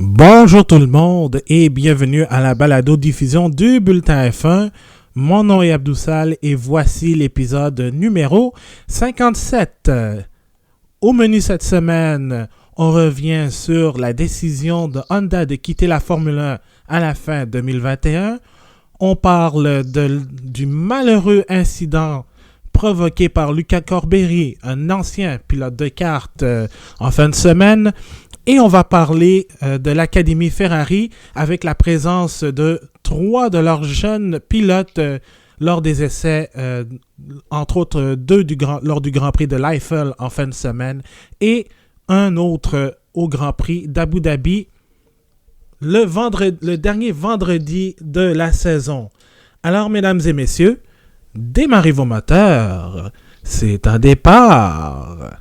Bonjour tout le monde et bienvenue à la balado-diffusion du Bulletin F1. Mon nom est Abdoussal et voici l'épisode numéro 57. Au menu cette semaine, on revient sur la décision de Honda de quitter la Formule 1 à la fin 2021. On parle du malheureux incident provoqué par Luca Corberri, un ancien pilote de kart, en fin de semaine. Et on va parler de l'Académie Ferrari avec la présence de 3 de leurs jeunes pilotes lors des essais, entre autres 2 lors du Grand Prix de l'Eiffel en fin de semaine et un autre au Grand Prix d'Abu Dhabi le dernier vendredi de la saison. Alors, mesdames et messieurs, démarrez vos moteurs. C'est un départ.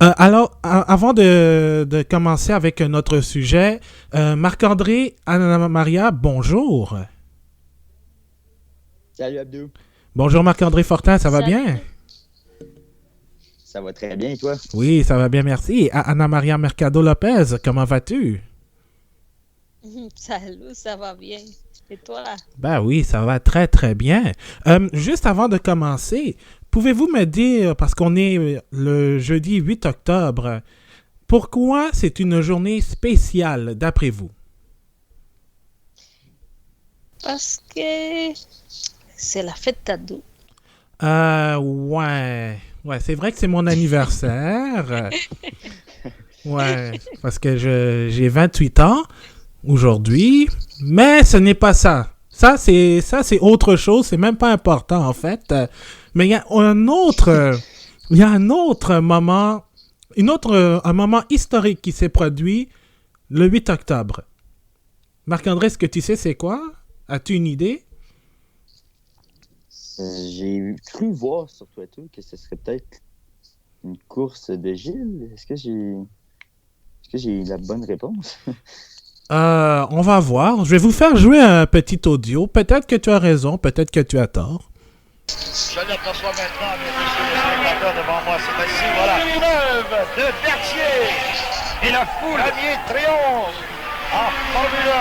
Alors, avant de commencer avec notre sujet, Marc-André, Anna-Maria, bonjour. Salut Abdou. Bonjour Marc-André Fortin, ça va bien? Ça va très bien et toi? Oui, ça va bien, merci. Et Anna-Maria Mercado-Lopez, comment vas-tu? Salut, ça va bien. Et toi? Ben oui, ça va très très bien. Juste avant de commencer, pouvez-vous me dire, parce qu'on est le jeudi 8 octobre, pourquoi c'est une journée spéciale d'après vous? Parce que c'est la fête d'ado. Ouais, c'est vrai que c'est mon anniversaire. Ouais, parce que j'ai 28 ans aujourd'hui, mais ce n'est pas ça. Ça, c'est autre chose, c'est même pas important en fait. Mais il y a un autre moment, un moment historique qui s'est produit le 8 octobre. Marc-André, est-ce que tu sais c'est quoi? As-tu une idée? J'ai cru voir sur Twitter que ce serait peut-être une course de Gilles. Est-ce que j'ai la bonne réponse? On va voir. Je vais vous faire jouer un petit audio. Peut-être que tu as raison, peut-être que tu as tort. Je l'aperçois maintenant, mesdames et messieurs les spectateurs, devant moi, c'est assis, voilà. Villeneuve de Berthier et la foule. Premier triomphe en Formule 1.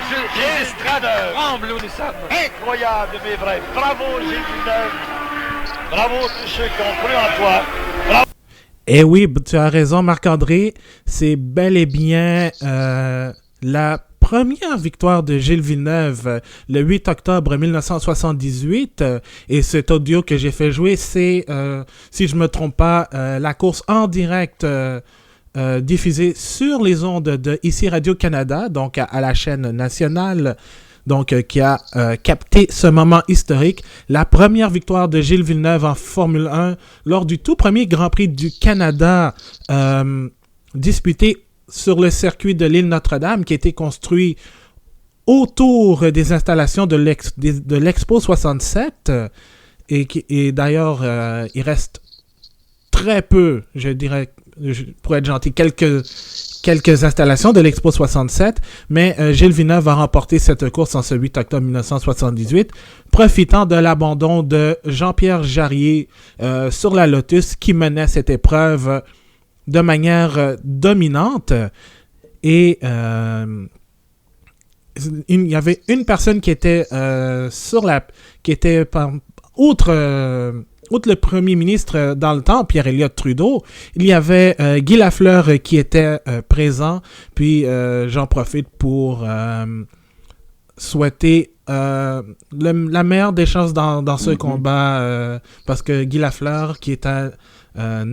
Gilles Stradeur. Tremble où nous sommes. Incroyable, mais vrai. Bravo, Gilles Villeneuve. Bravo tous ceux qui ont cru en toi. Bravo. Eh oui, tu as raison, Marc-André. C'est bel et bien la première victoire de Gilles Villeneuve le 8 octobre 1978. Et cet audio que j'ai fait jouer, c'est, si je ne me trompe pas, la course en direct diffusée sur les ondes de ici Radio-Canada, donc à la chaîne nationale, donc qui a capté ce moment historique. La première victoire de Gilles Villeneuve en Formule 1 lors du tout premier Grand Prix du Canada disputé sur le circuit de l'île Notre-Dame qui a été construit autour des installations de l'Expo 67 et d'ailleurs il reste très peu, je dirais, pour être gentil, quelques installations de l'Expo 67, mais Gilles Villeneuve a remporté cette course en ce 8 octobre 1978, profitant de l'abandon de Jean-Pierre Jarier sur la Lotus qui menait cette épreuve de manière dominante. Et il y avait une personne qui était outre le premier ministre dans le temps, Pierre-Éliott Trudeau, il y avait Guy Lafleur qui était présent. Puis j'en profite pour souhaiter la meilleure des chances dans ce combat, parce que Guy Lafleur, qui est un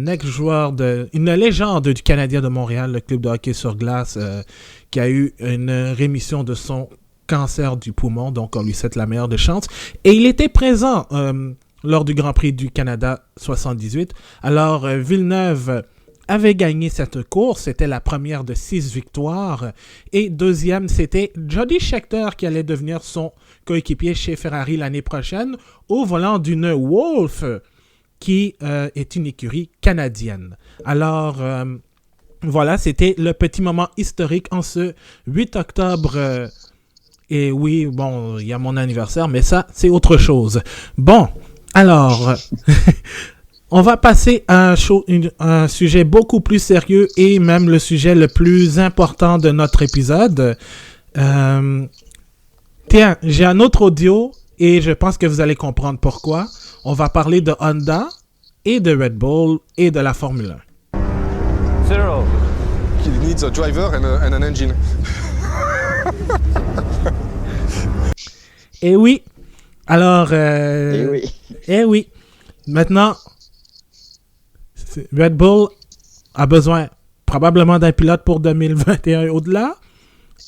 ex-joueur une légende du Canadien de Montréal, le club de hockey sur glace, qui a eu une rémission de son cancer du poumon, donc on lui souhaite la meilleure des chances. Et il était présent lors du Grand Prix du Canada 78. Alors, Villeneuve avait gagné cette course. C'était la première de 6 victoires. Et deuxième, c'était Jody Scheckter qui allait devenir son coéquipier chez Ferrari l'année prochaine au volant d'une Wolf qui est une écurie canadienne. Alors, voilà, c'était le petit moment historique en ce 8 octobre. Et oui, bon, il y a mon anniversaire, mais ça, c'est autre chose. Bon, alors, on va passer à un sujet beaucoup plus sérieux et même le sujet le plus important de notre épisode. Tiens, j'ai un autre audio et je pense que vous allez comprendre pourquoi. On va parler de Honda et de Red Bull et de la Formule 1. Zero. He needs a driver and an engine. Eh oui. Alors, Eh oui. Maintenant, Red Bull a besoin probablement d'un pilote pour 2021 et au-delà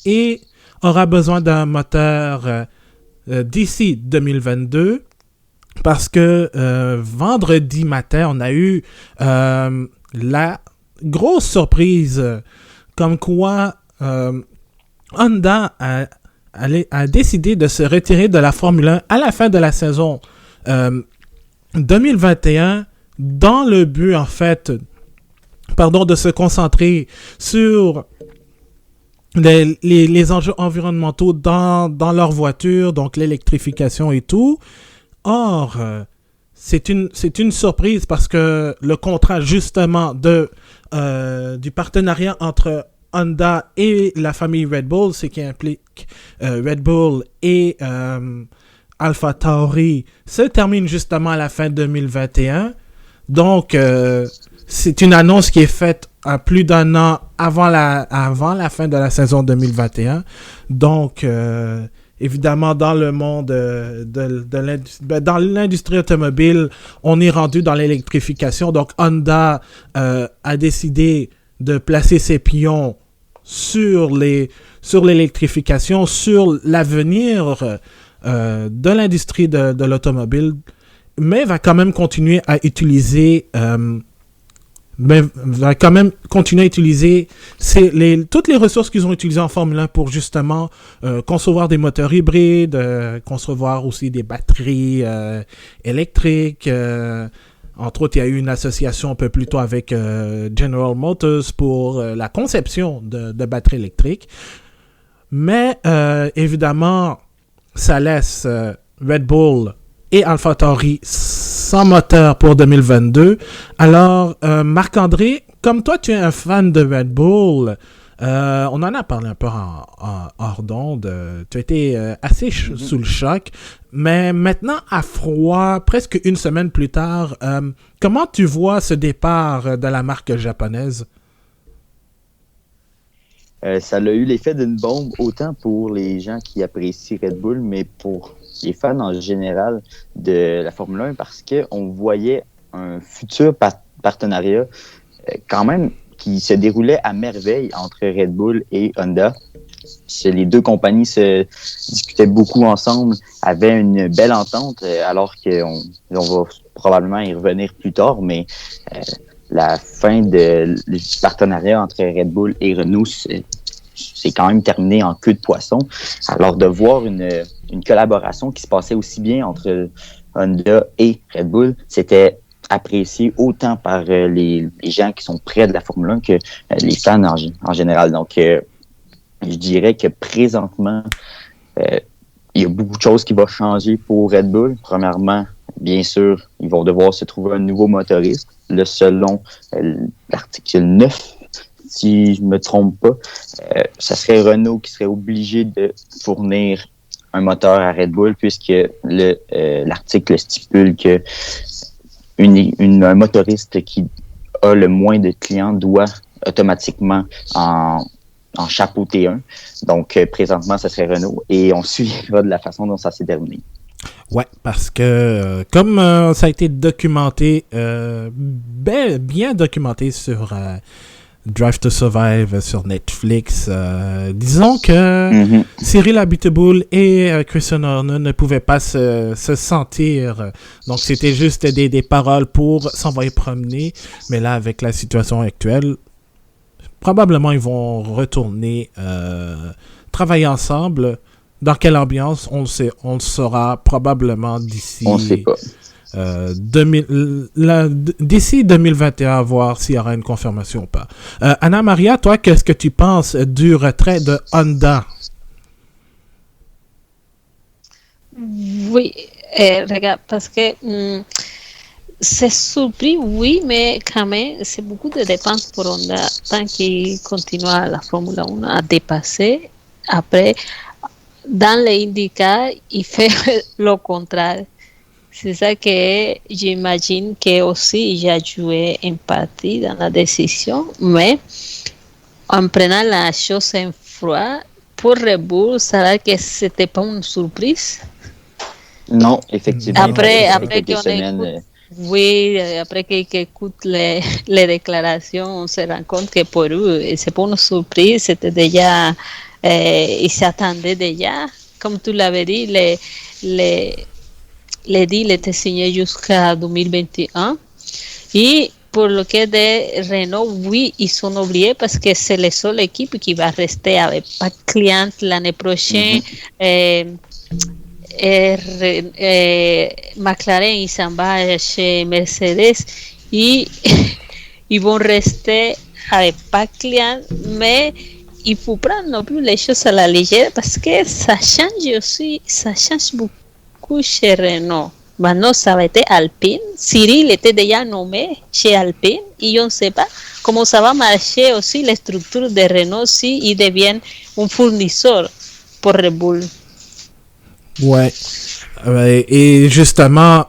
et aura besoin d'un moteur d'ici 2022 parce que vendredi matin, on a eu la grosse surprise comme quoi Honda a décidé de se retirer de la Formule 1 à la fin de la saison 2021 dans le but, en fait, de se concentrer sur les enjeux environnementaux dans leur voiture, donc l'électrification et tout. Or, c'est une surprise parce que le contrat, justement, du partenariat entre Honda et la famille Red Bull, ce qui implique Red Bull et AlphaTauri, se termine justement à la fin 2021. Donc, c'est une annonce qui est faite à plus d'un an avant la fin de la saison 2021. Donc, évidemment, dans le monde dans l'industrie automobile, on est rendu dans l'électrification. Donc, Honda a décidé de placer ses pions sur l'électrification, sur l'avenir de l'industrie de l'automobile, mais va quand même continuer à utiliser toutes les ressources qu'ils ont utilisées en Formule 1 pour justement concevoir des moteurs hybrides, concevoir aussi des batteries électriques. Entre autres, il y a eu une association un peu plus tôt avec General Motors pour la conception de batteries électriques. Mais évidemment, ça laisse Red Bull et AlphaTauri sans moteur pour 2022. Alors, Marc-André, comme toi, tu es un fan de Red Bull, on en a parlé un peu hors d'onde. Tu as été assez sous le choc. Mais maintenant, à froid, presque une semaine plus tard, comment tu vois ce départ de la marque japonaise? Ça a eu l'effet d'une bombe, autant pour les gens qui apprécient Red Bull, mais pour les fans en général de la Formule 1, parce qu'on voyait un futur partenariat quand même qui se déroulait à merveille entre Red Bull et Honda. Les deux compagnies se discutaient beaucoup ensemble, avaient une belle entente, alors qu'on va probablement y revenir plus tard, mais la fin du partenariat entre Red Bull et Renault, c'est quand même terminé en queue de poisson. Alors de voir une collaboration qui se passait aussi bien entre Honda et Red Bull, c'était apprécié autant par les gens qui sont près de la Formule 1 que les fans en général. Donc, je dirais que présentement, il y a beaucoup de choses qui vont changer pour Red Bull. Premièrement, bien sûr, ils vont devoir se trouver un nouveau motoriste. Là, selon l'article 9, si je ne me trompe pas, ça serait Renault qui serait obligé de fournir un moteur à Red Bull puisque l'article stipule que un motoriste qui a le moins de clients doit automatiquement en chapeauter un. Donc, présentement, ça serait Renault et on suivra de la façon dont ça s'est terminé. Ouais, parce que comme ça a été documenté, bien documenté sur Drive to Survive sur Netflix. Disons que Cyril Abiteboul et Christian Horner ne pouvaient pas se sentir. Donc, c'était juste des paroles pour s'envoyer promener. Mais là, avec la situation actuelle, probablement, ils vont retourner travailler ensemble. Dans quelle ambiance, on le saura probablement d'ici... On ne sait pas. D'ici 2021, à voir s'il y aura une confirmation ou pas. Anna Maria, toi, qu'est-ce que tu penses du retrait de Honda? Oui, regarde, parce que c'est surpris, oui, mais quand même, c'est beaucoup de dépenses pour Honda. Tant qu'il continue à la Formule 1 à dépasser, après, dans les IndyCar, il fait le contraire. C'est ça que j'imagine que aussi j'ai joué une partie dans la décision, mais en prenant la chose en froid, pour Red Bull, ça va que c'était pas une surprise. Non, effectivement. Après quelques qu'on semaines, écoute, oui, après qu'on écoute les déclarations, on se rend compte que pour eux, c'est pas une surprise, c'était déjà, ils s'attendaient déjà, comme tu l'avais dit, le deal était signé jusqu'à 2021. Et pour le cas de Renault, oui, ils sont oubliés parce que c'est la seule équipe qui va rester avec pas de clients l'année prochaine. McLaren, ils s'en va chez Mercedes et ils vont rester avec pas de clients, mais il faut prendre non plus les choses à la légère parce que ça change aussi, ça change beaucoup chez Renault. Maintenant, ça va être Alpine. Cyril était déjà nommé chez Alpine et on ne sait pas comment ça va marcher aussi la structure de Renault si il devient un fournisseur pour Red Bull. Ouais. Et justement,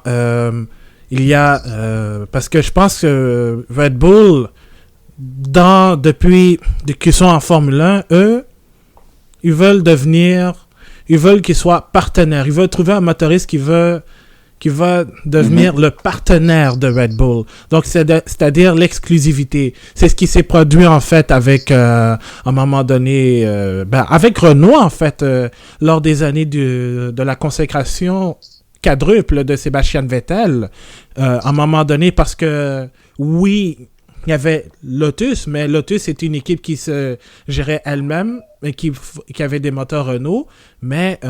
il y a... parce que je pense que Red Bull, depuis qu'ils sont en Formule 1, eux, ils veulent qu'ils soient partenaires. Ils veulent trouver un motoriste qui va devenir le partenaire de Red Bull. Donc, c'est-à-dire l'exclusivité. C'est ce qui s'est produit, en fait, avec, à un moment donné, avec Renault, en fait, lors des années de la consécration quadruple de Sébastien Vettel. À un moment donné, parce que, oui, il y avait Lotus, mais Lotus est une équipe qui se gérait elle-même et qui avait des moteurs Renault, mais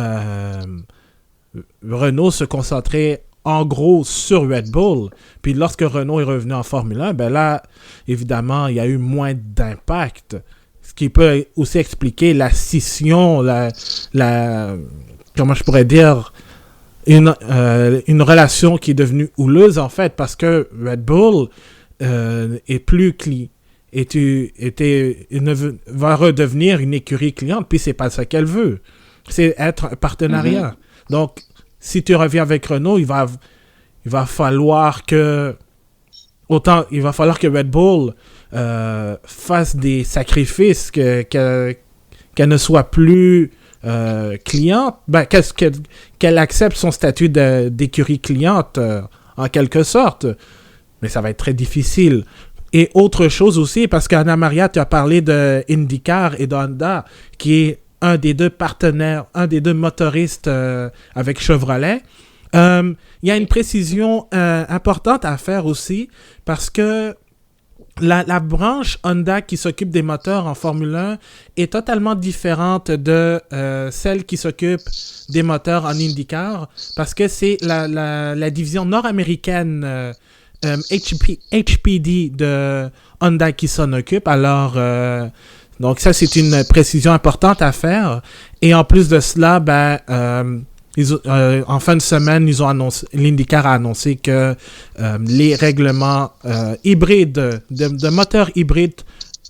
Renault se concentrait en gros sur Red Bull. Puis lorsque Renault est revenu en Formule 1, ben là, évidemment, il y a eu moins d'impact. Ce qui peut aussi expliquer la scission, comment je pourrais dire, une relation qui est devenue houleuse, en fait, parce que Red Bull est plus va redevenir une écurie cliente, puis c'est pas ça qu'elle veut. C'est être un partenariat. Donc, si tu reviens avec Renault, il va falloir que Red Bull fasse des sacrifices, qu'elle ne soit plus cliente, qu'elle accepte son statut d'écurie cliente en quelque sorte. Mais ça va être très difficile. Et autre chose aussi, parce qu'Anna Maria, tu as parlé de IndyCar et de Honda, qui est un des deux partenaires, un des deux motoristes avec Chevrolet. Il y a une précision importante à faire aussi, parce que la branche Honda qui s'occupe des moteurs en Formule 1 est totalement différente de celle qui s'occupe des moteurs en IndyCar, parce que c'est la division nord-américaine HPD de Honda qui s'en occupe. Alors, donc ça, c'est une précision importante à faire. Et en plus de cela, en fin de semaine, l'IndyCar a annoncé que les règlements hybrides, de moteurs hybrides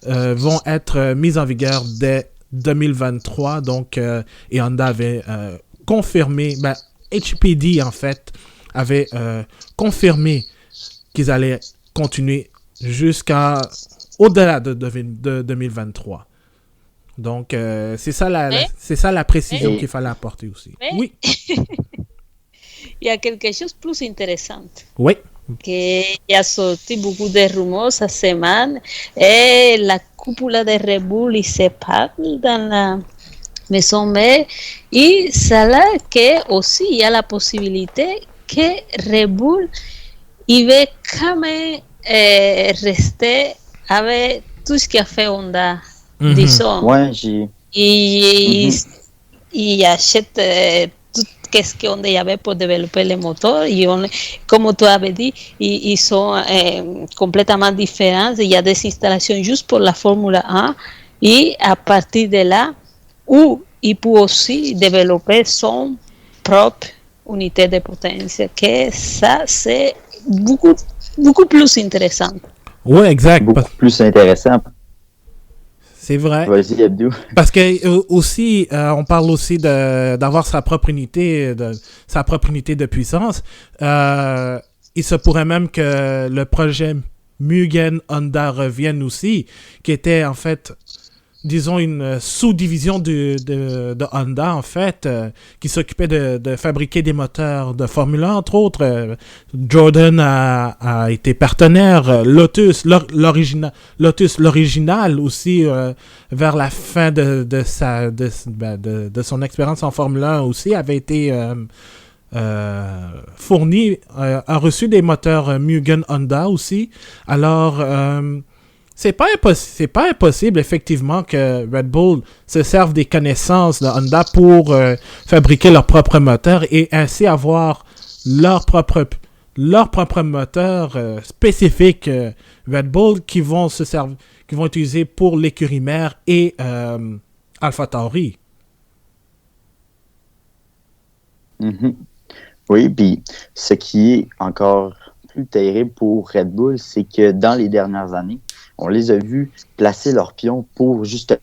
vont être mis en vigueur dès 2023. Donc, et Honda avait confirmé, HPD en fait, avait confirmé qu'ils allaient continuer au-delà de 2023. Donc, c'est ça la précision qu'il fallait apporter aussi. Mais, oui. il y a quelque chose de plus intéressant. Oui. qu'il y a sorti beaucoup de rumeurs cette semaine et la cúpula de Red Bull il se parle dans la maison mère et c'est là que aussi il y a la possibilité que Red Bull il va quand même rester avec tout ce qu'a fait Honda, disons. Ouais, j'ai. Il achète tout ce qu'on y avait pour développer les moteurs. Et comme tu avais dit, ils sont complètement différents. Il y a des installations juste pour la Formule 1 et à partir de là, où il peut aussi développer son propre unité de potence. Que ça, c'est beaucoup plus intéressant. Oui, exact. Beaucoup plus intéressant. C'est vrai. Vas-y, Abdou. Parce que aussi, on parle aussi d'avoir sa propre unité, sa propre unité de puissance. Il se pourrait même que le projet Mugen Honda revienne aussi, qui était en fait, disons, une sous-division de Honda, en fait, qui s'occupait de fabriquer des moteurs de Formule 1, entre autres. Jordan a été partenaire. Lotus, l'original aussi, vers la fin de son expérience en Formule 1 aussi, avait été fourni, a reçu des moteurs Mugen Honda aussi. Alors, c'est pas impossible, effectivement, que Red Bull se serve des connaissances de Honda pour fabriquer leur propre moteur et ainsi avoir leur propre moteur spécifique Red Bull qui vont utiliser pour l'écurie mère et AlphaTauri. Mm-hmm. Oui, puis ce qui est encore plus terrible pour Red Bull, c'est que dans les dernières années, on les a vus placer leurs pions pour justement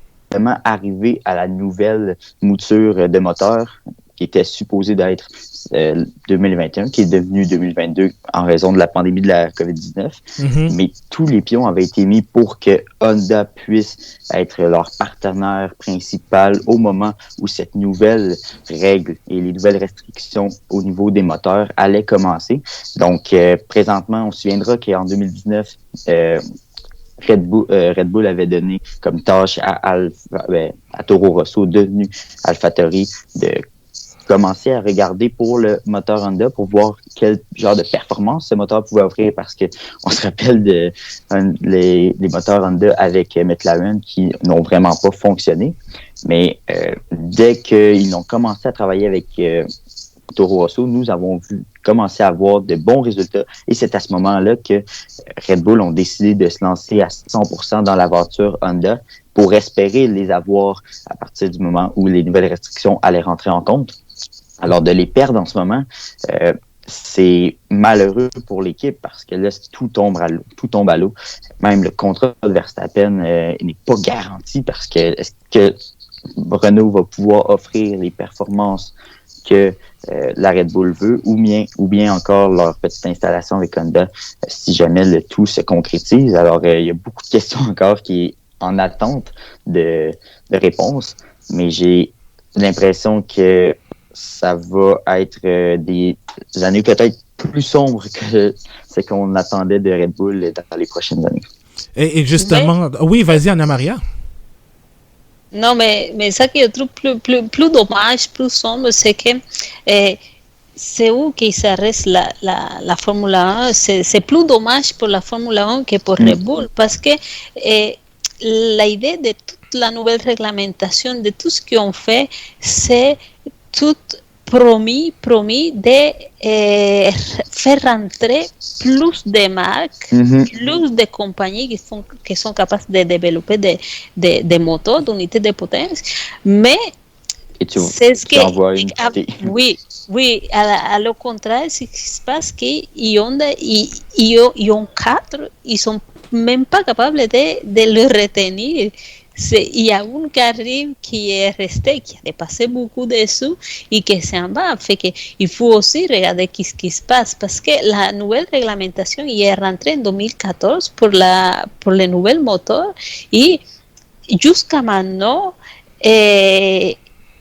arriver à la nouvelle mouture de moteur qui était supposée d'être 2021, qui est devenue 2022 en raison de la pandémie de la COVID-19. Mm-hmm. Mais tous les pions avaient été mis pour que Honda puisse être leur partenaire principal au moment où cette nouvelle règle et les nouvelles restrictions au niveau des moteurs allaient commencer. Donc, présentement, on se souviendra qu'en 2019, Red Bull avait donné comme tâche à Toro Rosso, devenu AlphaTauri, de commencer à regarder pour le moteur Honda pour voir quel genre de performance ce moteur pouvait offrir, parce que on se rappelle les moteurs Honda avec McLaren qui n'ont vraiment pas fonctionné. Mais dès qu'ils ont commencé à travailler avec Toro Rosso, nous avons vu commencer à avoir de bons résultats. Et c'est à ce moment-là que Red Bull ont décidé de se lancer à 100% dans l'aventure Honda pour espérer les avoir à partir du moment où les nouvelles restrictions allaient rentrer en compte. Alors, de les perdre en ce moment, c'est malheureux pour l'équipe parce que là, tout tombe à l'eau. Même le contrat de Verstappen n'est pas garanti parce que est-ce que Renault va pouvoir offrir les performances que la Red Bull veut, ou bien encore leur petite installation avec Honda, si jamais le tout se concrétise. Alors, il y a beaucoup de questions encore qui est en attente de réponse, mais j'ai l'impression que ça va être des années peut-être plus sombres que ce qu'on attendait de Red Bull dans les prochaines années. Et justement, oui, vas-y, Anna-Maria. Non, mais ça qui est plus dommage, plus sombre, c'est que c'est où qu'il s'arrête la Formule 1. C'est plus dommage pour la Formule 1 que pour Red Bull, parce que l'idée de toute la nouvelle réglementation, de tout ce qu'on fait, c'est tout promis de faire rentrer plus de marques, plus de compagnies qui sont capables de développer des moteurs, d'unités de potence, mais c'est ce que oui, à le contraire, ce qui se passe que Honda ils ont 4, ils sont même pas capables de le retenir. Il y a un carril qui est resté, qui a dépassé beaucoup de sous et qui s'en va. Fait que il faut aussi regarder ce qui se passe, parce que la nouvelle réglementation y est rentrée en 2014 pour les nouveaux moteurs et jusqu'à maintenant il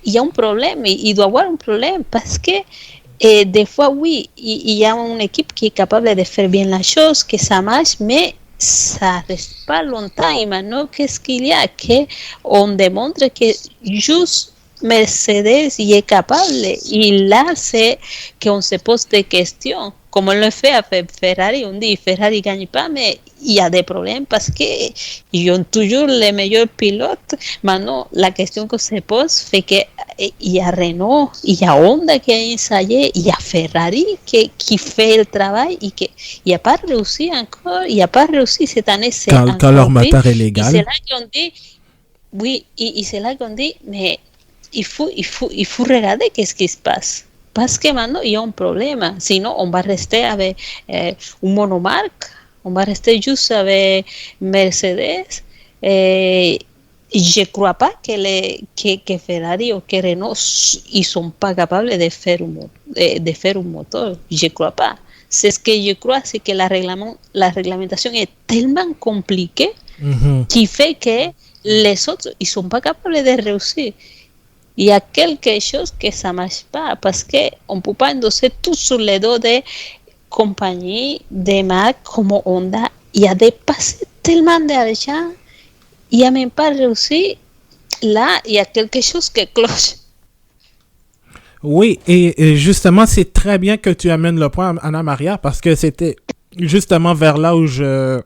y a un problème, il doit y avoir un problème parce que Et des fois, oui, il y a une équipe qui est capable de faire bien la chose, que ça marche, mais ça reste pas longtemps. Et maintenant, qu'est-ce qu'il y a? On démontre que juste Mercedes y est capable. Et là, c'est qu'on se pose des questions. Comme on le fait avec Ferrari, on dit Ferrari ne gagne pas, mais il y a des problèmes parce qu'ils ont toujours les meilleurs pilotes. Maintenant, la question qu'on se pose fait qu'il y a Renault, il y a Honda qui a ensayé, il y a Ferrari qui fait le travail et qui n'a pas réussi encore, il n'a pas réussi cette année. Quand leur moteur est légal. Et c'est là qu'on dit, oui, et c'est là qu'on dit, mais il faut regarder qu'est-ce qui se passe. Parce que maintenant, il y a un problème. Sinon, on va rester avec une monomarque. On va rester juste avec Mercedes. Et je ne crois pas que Ferrari ou que Renault, ils ne sont pas capables de faire un moteur. Je ne crois pas. C'est ce que je crois, c'est que la réglementation est tellement compliquée qui fait que les autres, ils ne sont pas capables de réussir. Il y a quelque chose que ça ne marche pas parce qu'on ne peut pas endosser tout sur les dos des compagnies, des marques comme Honda. Il a dépassé tellement d'argent, il n'a même pas réussi. Là, il y a quelque chose qui cloche. Oui, et justement, c'est très bien que tu amènes le point, Anna Maria, parce que c'était justement vers là où je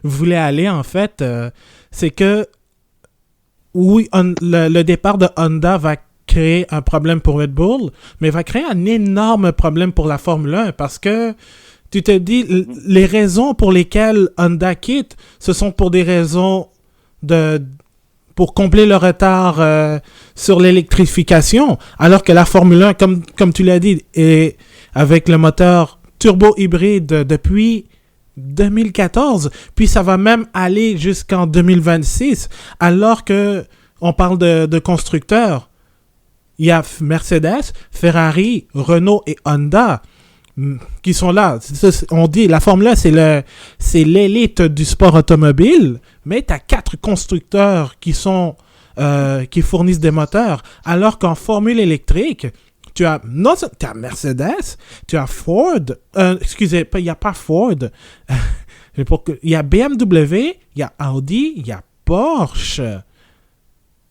voulais aller, en fait. C'est que oui, le départ de Honda va créer un problème pour Red Bull, mais va créer un énorme problème pour la Formule 1 parce que tu te dis, les raisons pour lesquelles Honda quitte, ce sont pour des raisons pour combler le retard sur l'électrification, alors que la Formule 1, comme tu l'as dit, est avec le moteur turbo-hybride depuis 2014, puis ça va même aller jusqu'en 2026, alors que on parle de constructeurs. Il y a Mercedes, Ferrari, Renault et Honda qui sont là. On dit la Formule 1, c'est l'élite du sport automobile, mais tu as 4 constructeurs qui fournissent des moteurs, alors qu'en Formule électrique, tu as Mercedes, tu as Ford, excusez, il n'y a pas Ford, il y a BMW, il y a Audi, il y a Porsche,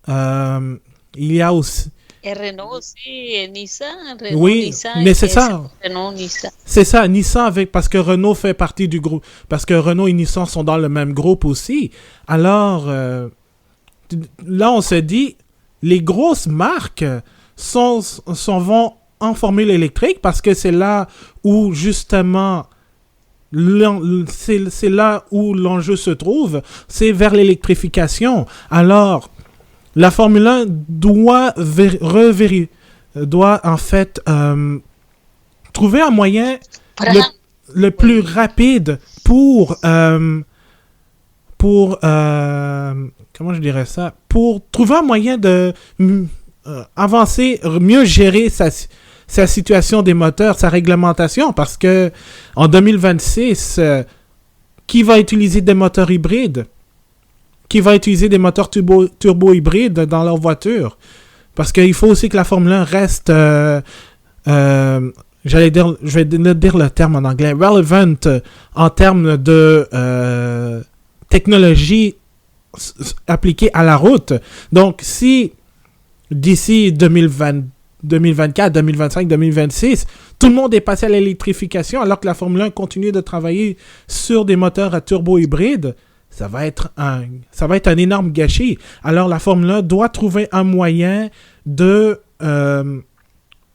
il y a aussi... Et Renault aussi, et Nissan. Oui, Nissan, mais c'est ça. Renault, Nissan. C'est ça, Nissan parce que Renault fait partie du groupe, parce que Renault et Nissan sont dans le même groupe aussi. Alors, là, on se dit, les grosses marques vont en formule électrique parce que c'est là où justement c'est là où l'enjeu se trouve, c'est vers l'électrification. Alors la Formule 1 doit en fait trouver un moyen le plus rapide pour comment je dirais ça, pour trouver un moyen de avancer, mieux gérer sa situation des moteurs, sa réglementation, parce que en 2026, qui va utiliser des moteurs hybrides? Qui va utiliser des moteurs turbo-hybrides dans leur voiture? Parce qu'il faut aussi que la Formule 1 reste, je vais dire le terme en anglais, relevant en termes de technologie appliquée à la route. Donc, si d'ici 2024, 2025, 2026, tout le monde est passé à l'électrification alors que la Formule 1 continue de travailler sur des moteurs à turbo-hybride, ça va être un énorme gâchis. Alors la Formule 1 doit trouver un moyen de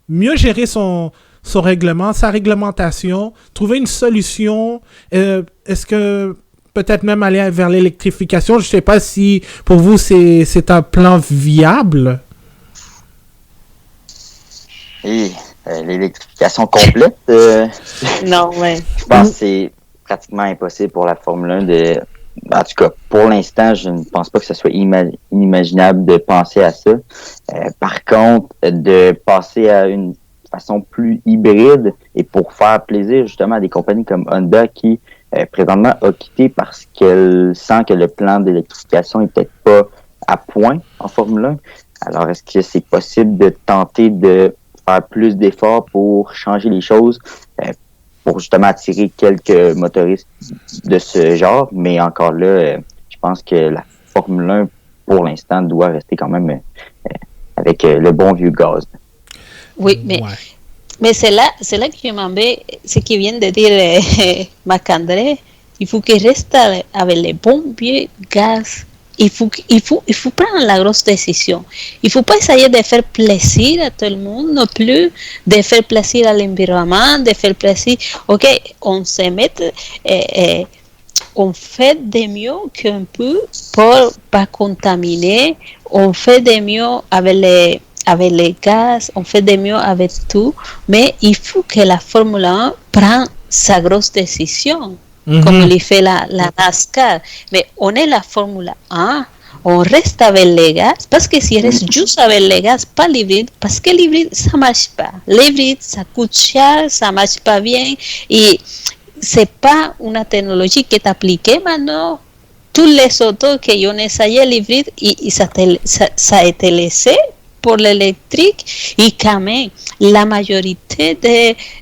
mieux gérer son règlement, sa réglementation, trouver une solution. Est-ce que peut-être même aller vers l'électrification? Je ne sais pas si pour vous c'est un plan viable. Et l'électrification complète, non, ouais. Je pense que c'est pratiquement impossible pour la Formule 1 de... En tout cas, pour l'instant, je ne pense pas que ce soit inimaginable de penser à ça. Par contre, de passer à une façon plus hybride et pour faire plaisir justement à des compagnies comme Honda qui présentement a quitté parce qu'elle sent que le plan d'électrification est peut-être pas à point en Formule 1. Alors, est-ce que c'est possible de tenter de faire plus d'efforts pour changer les choses, pour justement attirer quelques motoristes de ce genre. Mais encore là, je pense que la Formule 1, pour l'instant, doit rester quand même avec le bon vieux gaz. Oui, mais c'est là que je m'en vais, ce qui vient de dire Marc-André. Il faut qu'il reste avec les bons vieux gaz. Il faut prendre la grosse décision. Il ne faut pas essayer de faire plaisir à tout le monde non plus, de faire plaisir à l'environnement, de faire plaisir. Ok, on se met, on fait de mieux qu'on peut pour ne pas contaminer. On fait de mieux avec les gaz, on fait de mieux avec tout, mais il faut que la Formule 1 prenne sa grosse décision. Comme le fait la NASCAR. Mais on est la Formule 1, on reste avec les gaz, parce que si on reste juste avec les gaz, pas l'hybride, parce que l'hybride, ça ne marche pas. L'hybride, ça coûte cher, ça ne marche pas bien, et ce n'est pas une technologie qui est appliquée maintenant. Tous les autos qui ont essayé l'hybride, ça a été laissé pour l'électrique, et quand même, la majorité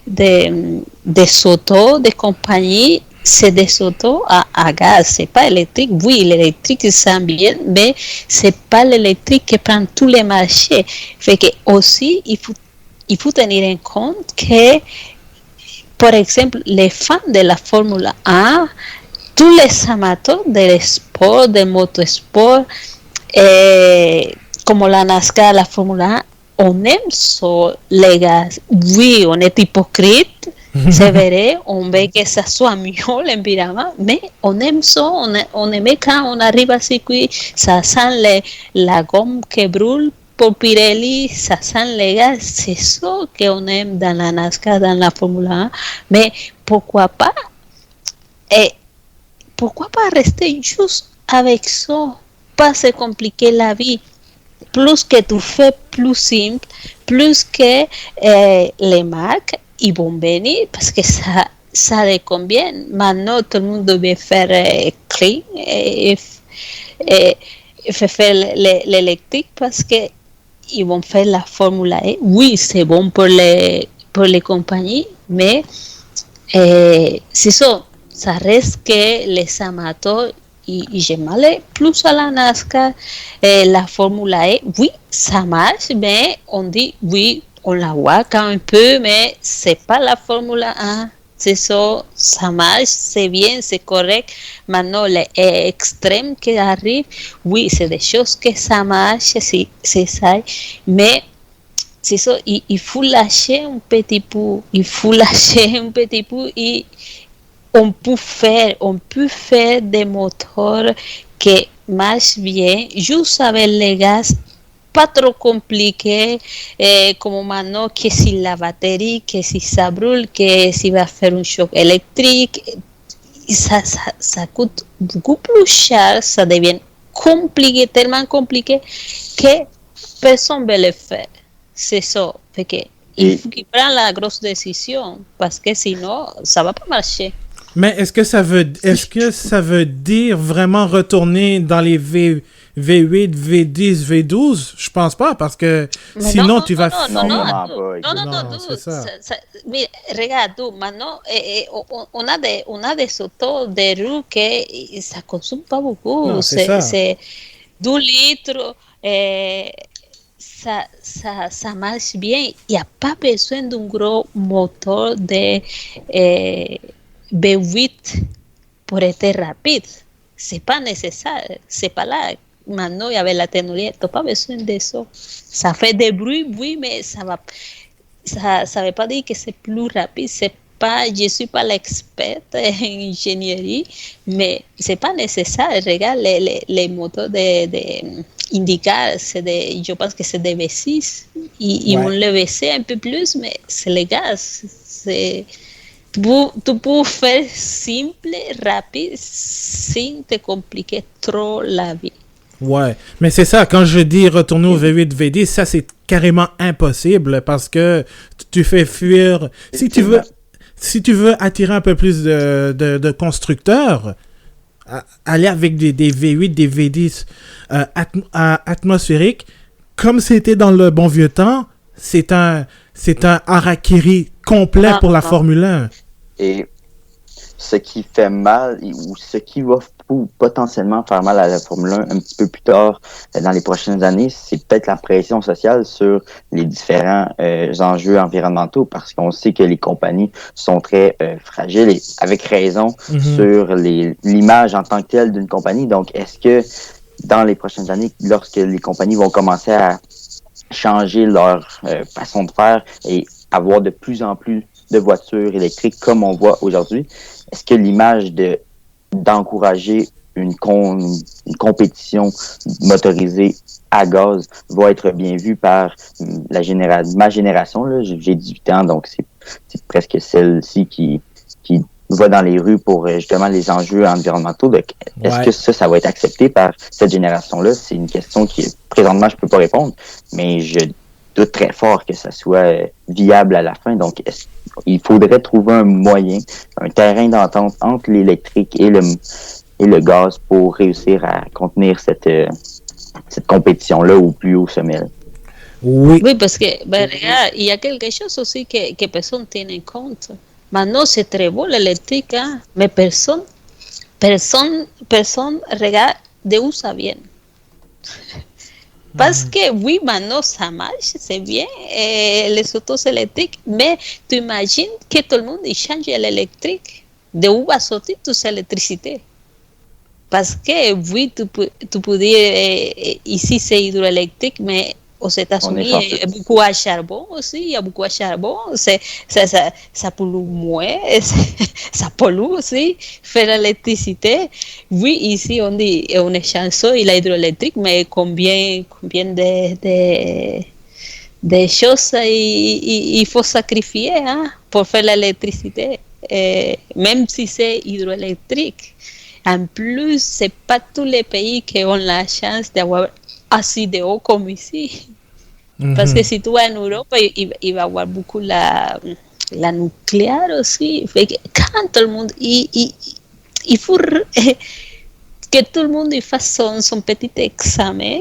des autos, des compagnies, c'est des autos à gaz, c'est pas électrique. Oui, l'électrique ça bien, mais c'est pas l'électrique qui prend tous les marchés. Fait que aussi il faut tenir en compte que, par exemple, les fans de la Formule 1, tous les amateurs de sport, de motosport, comme la NASCAR, la Formule 1, on aime ça, les gaz. Oui, on est hypocrite. C'est vrai, on veut que ça soit mieux l'environnement, mais on aime ça, on aime quand on arrive à circuit, ça sent la gomme qui brûle pour Pirelli, ça sent les gaz, c'est ça qu'on aime dans la NASCAR, dans la Formule 1, mais pourquoi pas rester juste avec ça, pas se compliquer la vie. Plus que tu fais plus simple, plus que les marques ils vont venir parce que ça les convient. Maintenant, tout le monde devait faire clean et faire l'électrique parce que ils vont faire la Formule 1. Oui, c'est bon pour les compagnies, mais c'est ça. Ça reste que les amateurs et j'aime aller plus à la NASCAR, la Formule 1, oui, ça marche, mais on dit, oui, on la voit quand un peu, mais c'est pas la Formule 1, c'est ça, ça marche, c'est bien, c'est correct. Maintenant, les extrêmes qui arrivent, oui, c'est des choses que ça marche, c'est ça, mais c'est ça, il faut lâcher un petit peu, et on peut faire des moteurs qui marchent bien, juste avec les gaz, pas trop compliqués, comme maintenant, que si la batterie, que si ça brûle, que si va faire un choc électrique, ça coûte beaucoup plus cher, ça devient compliqué, tellement compliqué, que personne ne veut le faire. C'est ça. Fait que il faut qu'il prenne la grosse décision, parce que sinon, ça ne va pas marcher. Mais est-ce que ça veut dire vraiment retourner dans les V8, V10, V12? Je pense pas, parce que mais sinon tu vas... Non, c'est ça. Mais regarde, maintenant, on a des autos de roues que ça consomme pas beaucoup. Non, c'est 2 litres, ça marche bien. Il n'y a pas besoin d'un gros moteur de... B8 pour être rapide, c'est pas nécessaire, c'est pas là. Maintenant, il y avait la technologie, tu n'as pas besoin de ça. Ça fait des bruits, oui, mais ça veut pas dire que c'est plus rapide. Je suis pas l'experte en ingénierie, mais c'est pas nécessaire. Regarde les moteurs de IndyCar, je pense que c'est des V6. Ils vont le baisser un peu plus, mais c'est les gaz. Tu peux faire simple, rapide, sans te compliquer trop la vie. Ouais, mais c'est ça, quand je dis retourner au V8, V10, ça c'est carrément impossible parce que tu fais fuir... Si tu veux attirer un peu plus de constructeurs, aller avec des V8, des V10 atmosphériques, comme c'était dans le bon vieux temps, c'est un c'est un harakiri complet pour la Formule 1. Et ce qui fait mal, ou ce qui va potentiellement faire mal à la Formule 1 un petit peu plus tard dans les prochaines années, c'est peut-être la pression sociale sur les différents enjeux environnementaux, parce qu'on sait que les compagnies sont très fragiles et avec raison sur l'image en tant que telle d'une compagnie. Donc, est-ce que dans les prochaines années, lorsque les compagnies vont commencer à changer leur façon de faire et avoir de plus en plus de voitures électriques comme on voit aujourd'hui, est-ce que l'image d'encourager une compétition motorisée à gaz va être bien vue par ma génération? Là, j'ai 18 ans, donc c'est presque celle-ci qui va dans les rues pour justement les enjeux environnementaux. Donc, est-ce que ça va être accepté par cette génération-là? C'est une question qui, présentement, je peux pas répondre, mais je doute très fort que ça soit viable à la fin. Donc, il faudrait trouver un moyen, un terrain d'entente entre l'électrique et le gaz pour réussir à contenir cette compétition-là au plus haut sommet. Oui, parce que regarde, il y a quelque chose aussi que personne tient en compte. Maintenant, c'est très beau l'électrique, hein, mais personne regarde d'où ça vient. Parce que oui, maintenant ça marche, c'est bien, les autos électriques, mais tu imagines que tout le monde change à l'électrique. D'où va sortir toute cette électricité? Parce que oui, tu peux dire ici c'est hydroélectrique, mais aux États-Unis, il y a beaucoup à charbon aussi, ça pollue moins, ça pollue aussi, faire l'électricité. Oui, ici on dit, on est chanceux, il est hydroélectrique, mais combien de choses il faut sacrifier pour faire l'électricité, même si c'est hydroélectrique. En plus, c'est pas tous les pays qui ont la chance d'avoir assez de eau comme ici. Parce que si tu vas en Europe, il va y avoir beaucoup la nucléaire aussi. Fait que quand tout le monde, il faut que tout le monde fasse son petit examen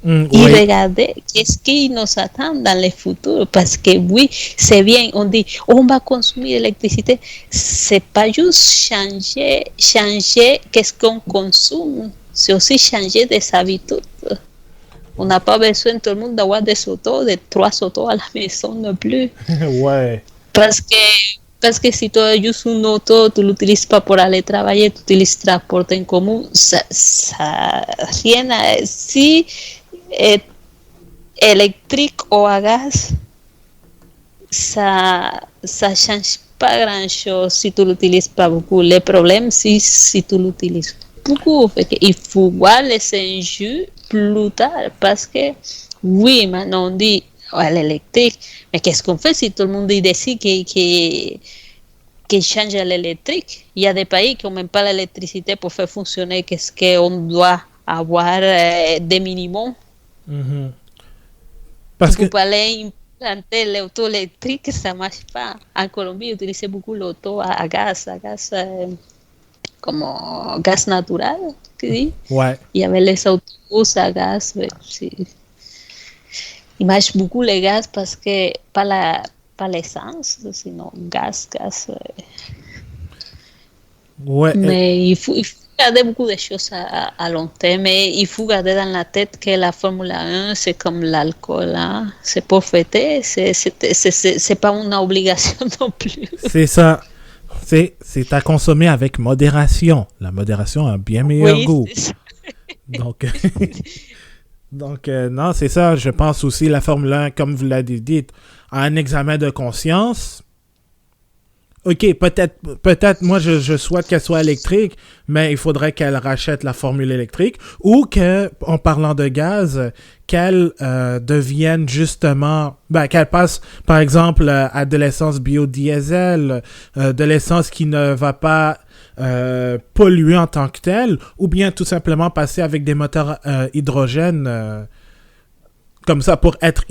et regarder qu'est-ce qui nous attend dans le futur. Parce que oui, c'est bien, on dit, on va consommer l'électricité. C'est pas juste changer qu'est-ce qu'on consomme, c'est aussi changer des habitudes. On n'a pas besoin tout le monde d'avoir des autos, de 3 autos à la maison non plus. Ouais. Parce que si tu as juste une auto, tu ne l'utilises pas pour aller travailler, tu utilises le transport en commun, ça rien à... Si électrique ou à gaz, ça change pas grand-chose si tu l'utilises pas beaucoup. Le problème, c'est si tu l'utilises beaucoup. Il faut voir les enjeux plus tard, parce que oui, maintenant on dit l'électrique, mais qu'est-ce qu'on fait si tout le monde décide qu'il change à l'électrique? Il y a des pays qui n'ont même pas l'électricité pour faire fonctionner qu'est-ce qu'on doit avoir des minimums. Parce que pour aller implanter l'auto électrique, ça ne marche pas. En Colombie, ils utilisaient beaucoup l'auto à gaz comme gaz natural. Ouais. Il y avait les autobus à gaz. Ils marchent beaucoup les gaz parce que pas l'essence, sinon gaz. Ouais. Mais il faut garder beaucoup de choses à long terme. Mais il faut garder dans la tête que la Formule 1, c'est comme l'alcool. C'est pour fêter, c'est pas une obligation non plus. C'est ça. C'est à consommer avec modération. La modération a un bien meilleur goût. Donc, non, c'est ça. Je pense aussi la Formule 1, comme vous l'avez dit, a un examen de conscience. OK, peut-être moi, je souhaite qu'elle soit électrique, mais il faudrait qu'elle rachète la formule électrique ou en parlant de gaz, qu'elle devienne justement... qu'elle passe, par exemple, à de l'essence biodiesel, de l'essence qui ne va pas polluer en tant que telle, ou bien tout simplement passer avec des moteurs hydrogène comme ça pour être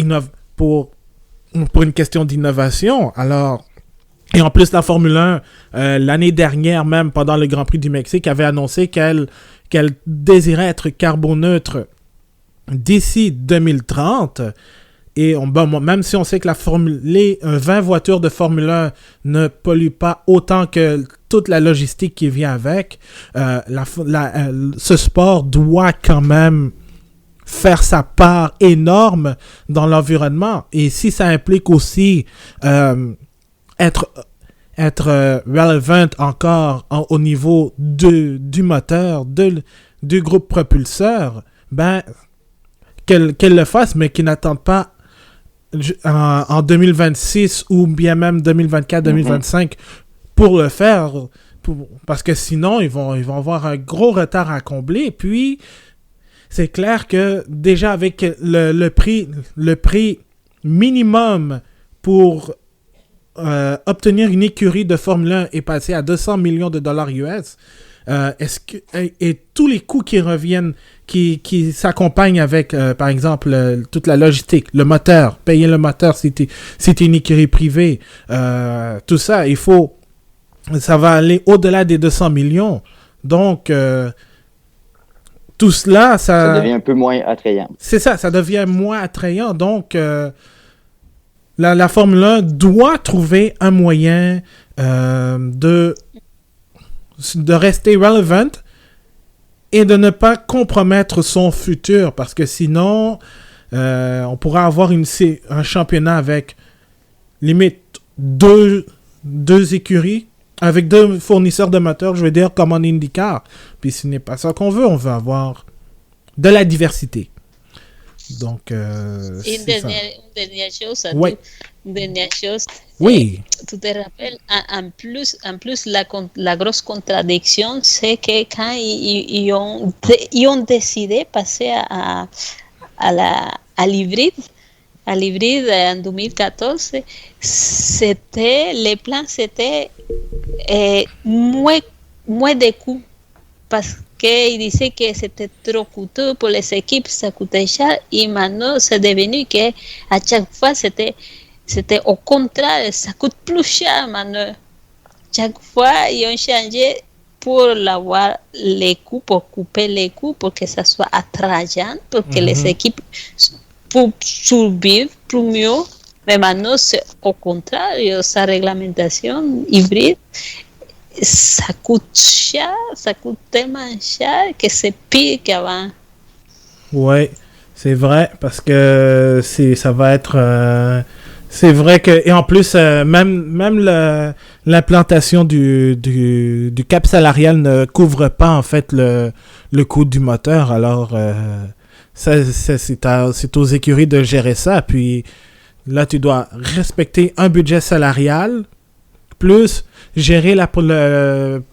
pour une question d'innovation. Alors... Et en plus, la Formule 1, l'année dernière, même pendant le Grand Prix du Mexique, avait annoncé qu'elle désirait être carboneutre d'ici 2030. Et même si on sait que les 20 voitures de Formule 1 ne polluent pas autant que toute la logistique qui vient avec, ce sport doit quand même faire sa part énorme dans l'environnement. Et si ça implique aussi être relevant encore au niveau du moteur, du groupe propulseur, ben qu'elle le fasse, mais qu'ils n'attendent pas en 2026 ou bien même 2024-2025 pour le faire, parce que sinon ils vont avoir un gros retard à combler. Puis c'est clair que déjà avec le prix minimum pour obtenir une écurie de Formule 1 est passé à 200 millions de dollars US. Et tous les coûts qui reviennent, qui s'accompagnent avec, par exemple, toute la logistique, le moteur, payer le moteur si t'es une écurie privée, tout ça, ça va aller au-delà des 200 millions. Donc, tout cela, ça devient un peu moins attrayant. C'est ça devient moins attrayant. Donc, la Formule 1 doit trouver un moyen de rester relevant et de ne pas compromettre son futur, parce que sinon on pourra avoir un championnat avec limite deux écuries avec 2 fournisseurs de moteurs, je veux dire comme en IndyCar. Puis ce n'est pas ça qu'on veut, on veut avoir de la diversité. Donc une dernière chose, oui. Une dernière chose. Oui. Tu te rappelles, en plus la grosse contradiction, c'est que quand ils ont décidé de passer à l'hybride, en 2014, les plans c'était moins de coûts, parce qu'ils disaient que c'était trop coûteux pour les équipes, ça coûtait cher, et maintenant c'est devenu que à chaque fois c'était au contraire, ça coûte plus cher maintenant. Chaque fois, ils ont changé pour avoir les coûts, pour couper les coûts, pour que ça soit attrayant, pour que les équipes puissent survivre plus mieux. Mais maintenant, c'est au contraire, sa réglementation hybride, ça coûte cher, ça coûte tellement cher que c'est pire qu'avant. Oui, c'est vrai, parce que ça va être... c'est vrai que, et en plus, même l'implantation du cap salarial ne couvre pas, en fait, le coût du moteur. Alors, c'est aux écuries de gérer ça. Puis là, tu dois respecter un budget salarial, plus gérer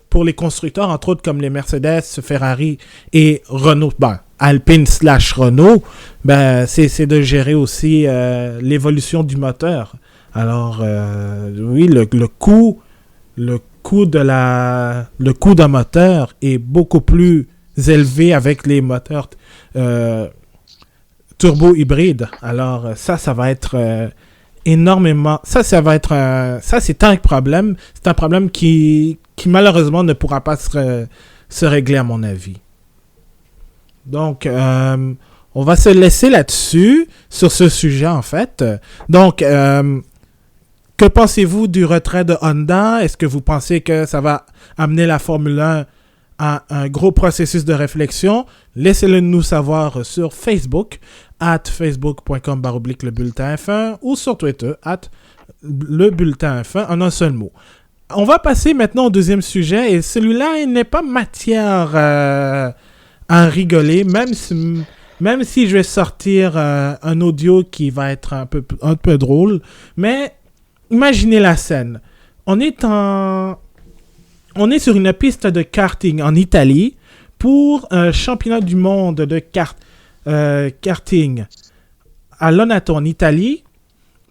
pour les constructeurs, entre autres comme les Mercedes, Ferrari et Renault, Alpine / Renault, c'est de gérer aussi l'évolution du moteur. Alors, oui, le coût d'un moteur est beaucoup plus élevé avec les moteurs turbo hybrides. Alors, ça va être énormément... Ça va être... ça, c'est un problème. C'est un problème qui malheureusement ne pourra pas se régler, à mon avis. Donc, on va se laisser là-dessus, sur ce sujet, en fait. Donc, que pensez-vous du retrait de Honda? Est-ce que vous pensez que ça va amener la Formule 1 à un gros processus de réflexion? Laissez-le nous savoir sur Facebook, @facebook.com/le bulletin F1, ou sur Twitter, @le bulletin F1, en un seul mot. On va passer maintenant au deuxième sujet, et celui-là, il n'est pas matière à rigoler, même si je vais sortir un audio qui va être un peu drôle. Mais imaginez la scène. On est sur une piste de karting en Italie pour un championnat du monde de karting à Lonato en Italie.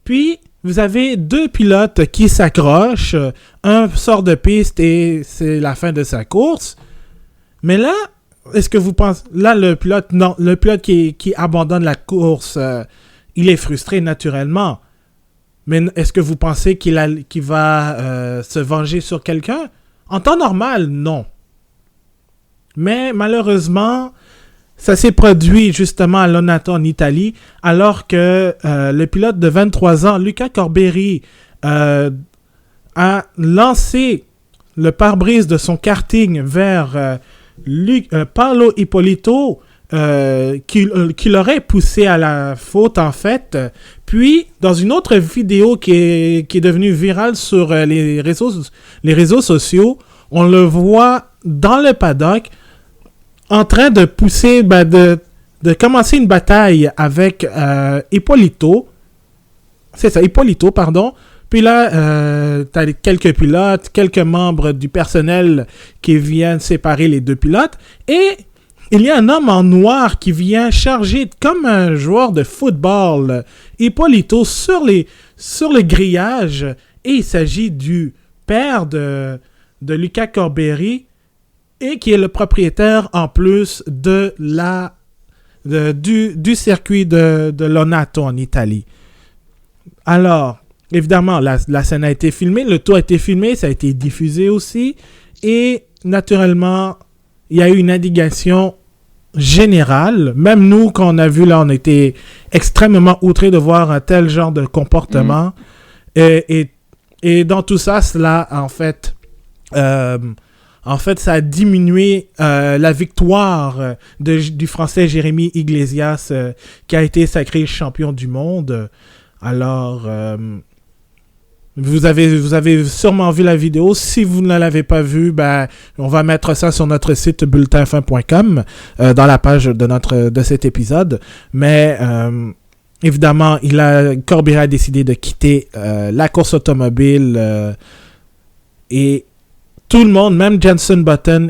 Puis vous avez 2 pilotes qui s'accrochent. Un sort de piste et c'est la fin de sa course. Mais là, est-ce que vous pensez... Là, le pilote qui abandonne la course, il est frustré naturellement. Mais est-ce que vous pensez qu'il va se venger sur quelqu'un? En temps normal, non. Mais malheureusement, Ça s'est produit justement à Lonato en Italie, alors que le pilote de 23 ans, Luca Corberi, a lancé le pare-brise de son karting vers Paolo Ippolito, qui l'aurait poussé à la faute en fait. Puis, dans une autre vidéo qui est devenue virale sur les réseaux sociaux, on le voit dans le paddock en train de pousser, de commencer une bataille avec Ippolito. C'est ça, Ippolito, pardon. Puis là, t'as quelques pilotes, quelques membres du personnel qui viennent séparer les deux pilotes. Et il y a un homme en noir qui vient charger comme un joueur de football Ippolito sur le grillage. Et il s'agit du père de Luca Corberi et qui est le propriétaire en plus du circuit de Lonato en Italie. Alors, évidemment, la scène a été filmée, le tour a été filmé, ça a été diffusé aussi. Et naturellement, il y a eu une indignation générale. Même nous, quand on a vu là, on était extrêmement outrés de voir un tel genre de comportement. Et dans tout ça, cela, en fait, ça a diminué la victoire du Français Jérémy Iglesias, qui a été sacré champion du monde. Alors, vous avez sûrement vu la vidéo. Si vous ne l'avez pas vue, on va mettre ça sur notre site bulletinfin.com dans la page de cet épisode. Mais évidemment, Corberi a décidé de quitter la course automobile et tout le monde, même Jenson Button,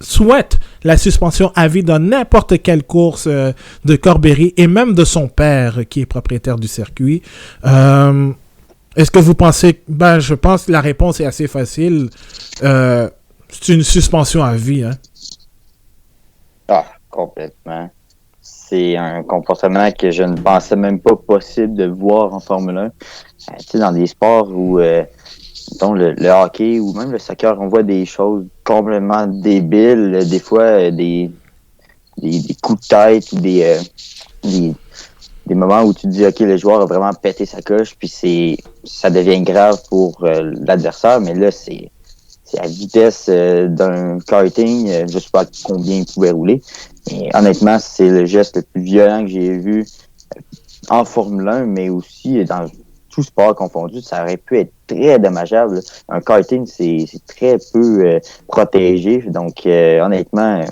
souhaite la suspension à vie dans n'importe quelle course de Corberi et même de son père qui est propriétaire du circuit. Est-ce que vous pensez... je pense que la réponse est assez facile. C'est une suspension à vie. Hein? Ah, complètement. C'est un comportement que je ne pensais même pas possible de voir en Formule 1. Tu sais, dans des sports où... mettons, le hockey ou même le soccer, on voit des choses complètement débiles, des fois des coups de tête ou des moments où tu te dis ok, le joueur a vraiment pété sa coche, puis ça devient grave pour l'adversaire, mais là c'est à la vitesse d'un karting, je sais pas combien il pouvait rouler, mais honnêtement c'est le geste le plus violent que j'ai vu en Formule 1, mais aussi dans tout sport confondu, ça aurait pu être très dommageable. Un karting, c'est très peu protégé. Donc, honnêtement,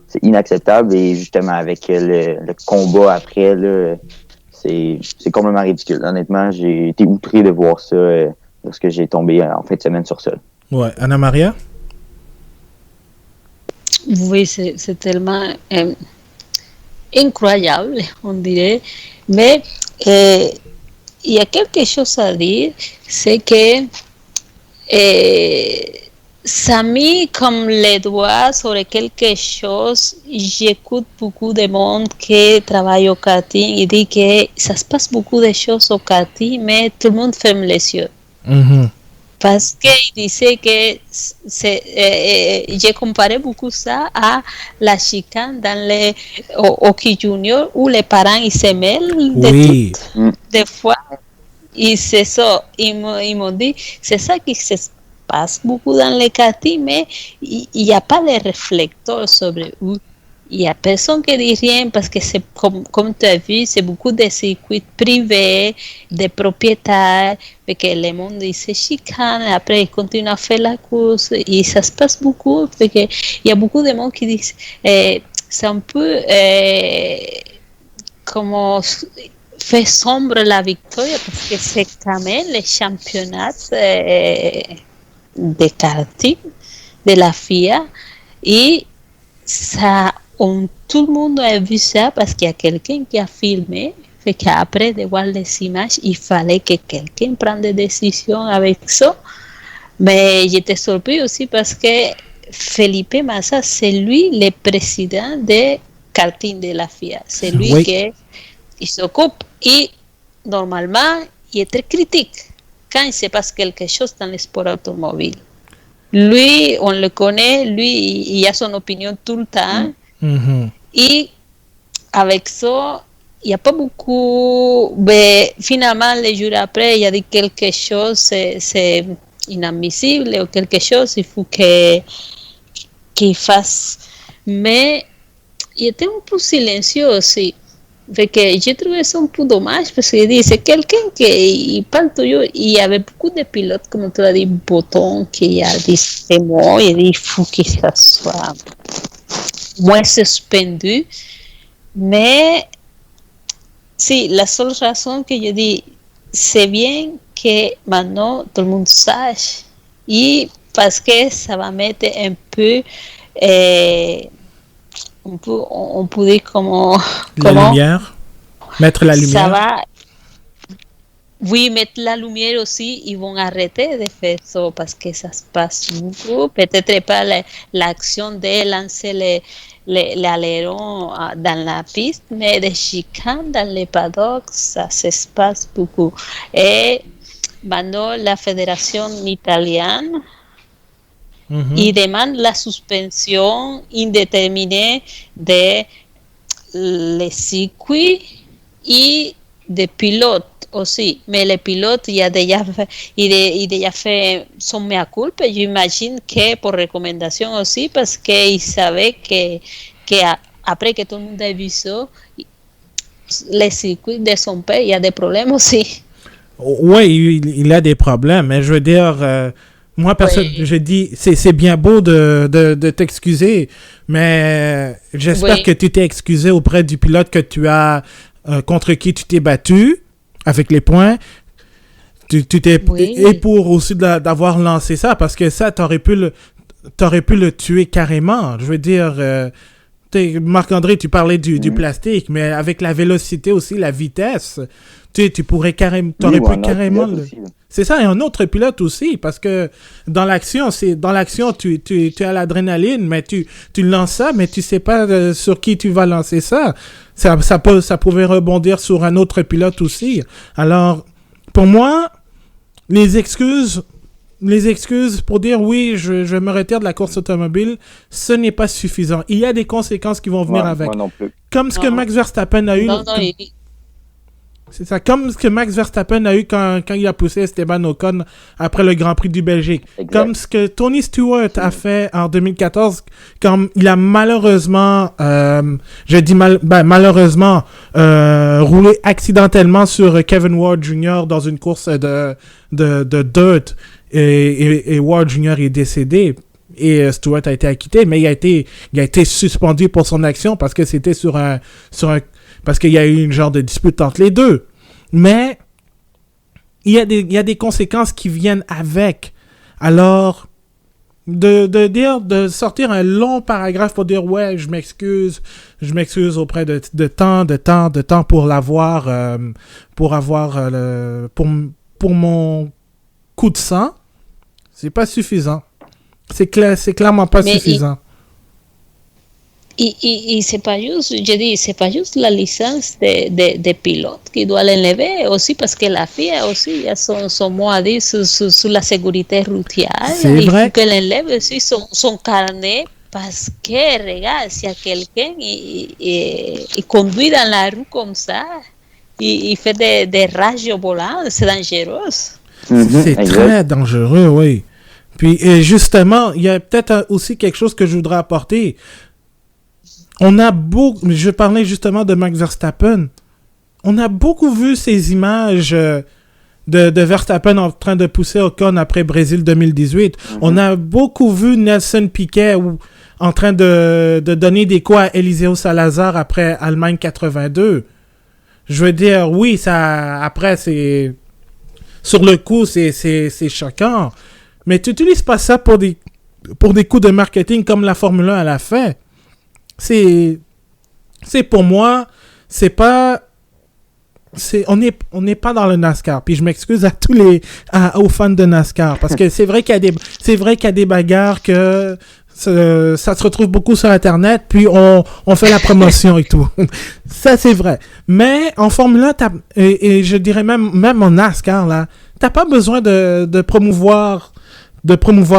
c'est inacceptable. Et justement, avec le combat après, là, c'est complètement ridicule. Honnêtement, j'ai été outré de voir ça lorsque j'ai tombé en fin de semaine sur ça. Ouais. Anna Maria? Oui, c'est tellement incroyable, on dirait. Mais... il y a quelque chose à dire, c'est que ça met comme les doigts sur quelque chose. J'écoute beaucoup de monde qui travaille au karting et dit que ça se passe beaucoup de choses au karting, mais tout le monde ferme les yeux. Mm-hmm. Parce qu'il disait que j'ai comparé beaucoup ça à la chicane dans les hockey junior où les parents ils se mêlent de tout. Des fois, et c'est ça, ils m'ont dit, c'est ça qui se passe beaucoup dans les karting, mais il n'y a pas de réflecteurs sobre eux. Il n'y a personne qui dit rien parce que c'est comme tu as vu, c'est beaucoup de circuits privés, des propriétaires, et que le monde se chicane, et après ils continuent à faire la course, et ça se passe beaucoup, parce que il y a beaucoup de monde qui disent, c'est un peu comme fait sombre la victoire, parce que c'est quand même les championnats de karting de la FIA, et ça... tout le monde a vu ça parce qu'il y a quelqu'un qui a filmé, fait qu'après de voir les images, il fallait que quelqu'un prenne des décisions avec ça. Mais j'étais surpris aussi parce que Felipe Massa, c'est lui le président de karting de la FIA. C'est lui qui s'occupe et normalement, il est très critique quand il se passe quelque chose dans le sport automobile. Lui, on le connaît, lui, il a son opinion tout le temps. Et avec ça, il n'y a pas beaucoup. Mais finalement, les jours après, il y a dit quelque chose, c'est inadmissible ou quelque chose, il faut qu'il fasse. Mais il était un peu silencieux aussi. Parce que j'ai trouvé ça un peu dommage parce que c'est quelqu'un qui parle toujours. Il y avait beaucoup de pilotes, comme tu l'as dit, Button, qui a dit ces mots. Il faut que ça soit moins suspendu. Mais si, la seule raison que je dis, c'est bien que maintenant tout le monde sache. Et parce que ça va mettre un peu. On peut dire comment lumière, mettre la lumière. Ça va, oui, mettre la lumière aussi, ils vont arrêter de faire ça parce que ça se passe beaucoup. Peut-être pas l'action de lancer l'aileron dans la piste, mais des chicanes dans les paddocks, ça se passe beaucoup. Et maintenant, la fédération italienne, il demande la suspension indéterminée des circuits et des pilotes aussi. Mais les pilotes, il a déjà fait son mea culpa. J'imagine que pour recommandation aussi, parce qu'il savait que après que tout le monde a vu ça, les circuits de son père, il y a des problèmes aussi. Oui, il a des problèmes, mais je veux dire... moi, je dis, c'est bien beau de t'excuser, mais j'espère que tu t'es excusé auprès du pilote que tu as, contre qui tu t'es battu avec les points. Tu t'es, et pour aussi d'avoir lancé ça, parce que ça, t'aurais pu le tuer carrément. Je veux dire, Marc-André, tu parlais du plastique, mais avec la vélocité aussi, la vitesse, tu pourrais carrément, carrément c'est ça, et un autre pilote aussi, parce que dans l'action, tu as l'adrénaline, mais tu lances ça, mais tu sais pas sur qui tu vas lancer ça. Ça pouvait rebondir sur un autre pilote aussi. Alors, pour moi, les excuses pour dire oui, je me retire de la course automobile, ce n'est pas suffisant. Il y a des conséquences qui vont venir avec. Moi non plus. Comme ce que Max Verstappen a eu. C'est ça, comme ce que Max Verstappen a eu quand il a poussé Esteban Ocon après le Grand Prix du Belgique. Exact. Comme ce que Tony Stewart a fait en 2014, quand il a malheureusement, malheureusement, roulé accidentellement sur Kevin Ward Jr. dans une course de dirt et Ward Jr. est décédé. Et Stewart a été acquitté, mais il a été suspendu pour son action parce que c'était parce qu'il y a eu une genre de dispute entre les deux. Mais il y a des conséquences qui viennent avec. Alors, de sortir un long paragraphe pour dire ouais, je m'excuse auprès de temps pour l'avoir, pour mon coup de sang, c'est pas suffisant. C'est clairement pas suffisant. Et c'est pas juste, je dis, c'est pas juste la licence de pilote qui doit l'enlever aussi, parce que la FIA aussi a son mot à dire sur la sécurité routière. Il faut qu'elle enlève aussi son carnet, parce que, regarde, si quelqu'un il conduit dans la rue comme ça, il fait des rages volants, c'est dangereux. C'est très dangereux, oui. Puis, justement, il y a peut-être aussi quelque chose que je voudrais apporter. Je parlais justement de Max Verstappen. On a beaucoup vu ces images de Verstappen en train de pousser Ocon après Brésil 2018. On a beaucoup vu Nelson Piquet en train de donner des coups à Eliseo Salazar après Allemagne 82. Je veux dire, oui, ça, après, c'est... Sur le coup, c'est choquant. Mais tu n'utilises pas ça pour des coups de marketing comme la Formule 1 l'a fait. C'est pour moi, on n'est pas dans le NASCAR. Puis je m'excuse aux fans de NASCAR, parce que c'est vrai qu'il y a des bagarres que ça se retrouve beaucoup sur Internet, puis on fait la promotion et tout. Ça, c'est vrai. Mais en Formule 1, et je dirais même en NASCAR, là, t'as pas besoin de promouvoir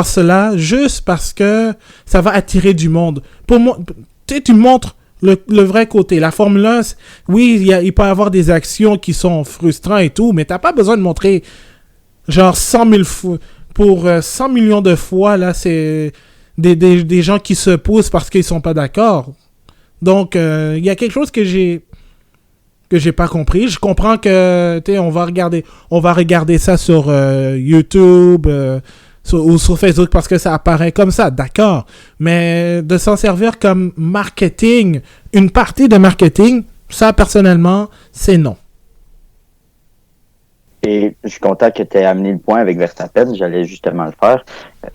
cela juste parce que ça va attirer du monde. Pour moi, tu montres le vrai côté. La Formule 1, oui, il peut y avoir des actions qui sont frustrantes et tout, mais t'as pas besoin de montrer genre 100 000 fois. Pour 100 millions de fois, là, c'est des gens qui se poussent parce qu'ils sont pas d'accord. Donc, il y a quelque chose que j'ai pas compris. Je comprends que, tu sais, on va regarder ça sur YouTube ou sur Facebook parce que ça apparaît comme ça, d'accord. Mais de s'en servir comme marketing, une partie de marketing, ça, personnellement, c'est non. Et je suis content que tu aies amené le point avec Verstappen. J'allais justement le faire.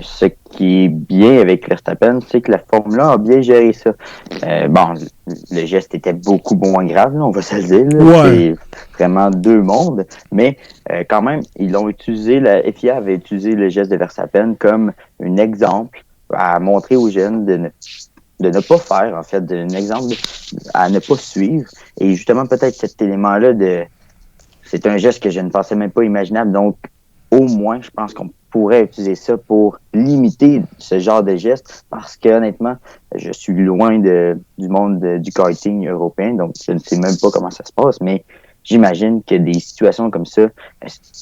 Ce qui est bien avec Verstappen, c'est que la Formule 1 a bien géré ça. Bon, le geste était beaucoup moins grave, là, on va se le dire. Là. Ouais. C'est vraiment deux mondes. Mais quand même, ils l'ont utilisé, la FIA avait utilisé le geste de Verstappen comme un exemple à montrer aux jeunes de ne pas faire, en fait, un exemple à ne pas suivre. Et justement, peut-être cet élément-là c'est un geste que je ne pensais même pas imaginable. Donc, au moins, je pense qu'on pourrait utiliser ça pour limiter ce genre de gestes parce que, honnêtement, je suis loin du monde du karting européen, donc je ne sais même pas comment ça se passe, mais j'imagine que des situations comme ça,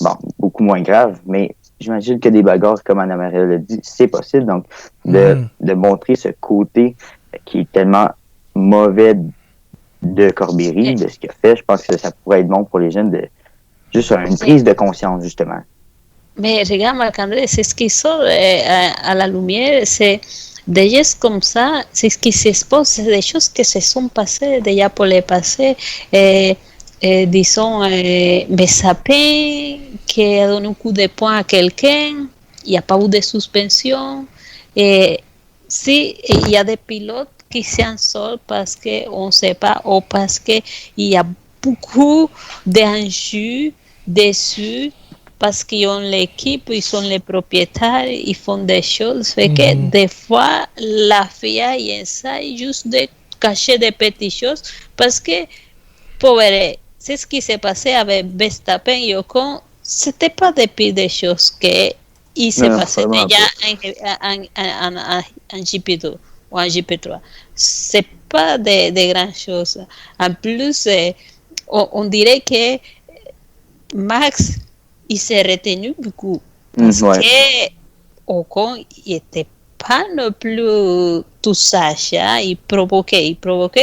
bon, beaucoup moins graves, mais j'imagine que des bagarres, comme Anna-Maria l'a dit, c'est possible. Donc, de montrer ce côté qui est tellement mauvais de Corbéry, de ce qu'il a fait, je pense que ça pourrait être bon pour les jeunes de juste une prise de conscience, justement. Mais regarde, Marc-André, c'est ce qui sort à la lumière, c'est des gestes comme ça, c'est ce qui s'expose, c'est des choses qui se sont passées déjà pour le passé. Disons, Verstappen qui a donné un coup de poing à quelqu'un, il n'y a pas eu de suspension. Si, il y a des pilotes qui s'en sortent parce qu'on ne sait pas ou parce qu'il y a beaucoup d'enjeux dessus, parce qu'ils ont l'équipe, ils sont les propriétaires, ils font des choses. Fait que des fois, la FIA essaie juste de cacher des petites choses parce que, pauvre, c'est ce qui s'est passé avec Verstappen et Ocon, c'était pas des petites choses qui s'est passé déjà en GP2 ou en GP3. C'est pas de grandes choses. En plus, on dirait que Max, il s'est retenu beaucoup parce que Ocon n'était pas non plus tout sage, il provoquait,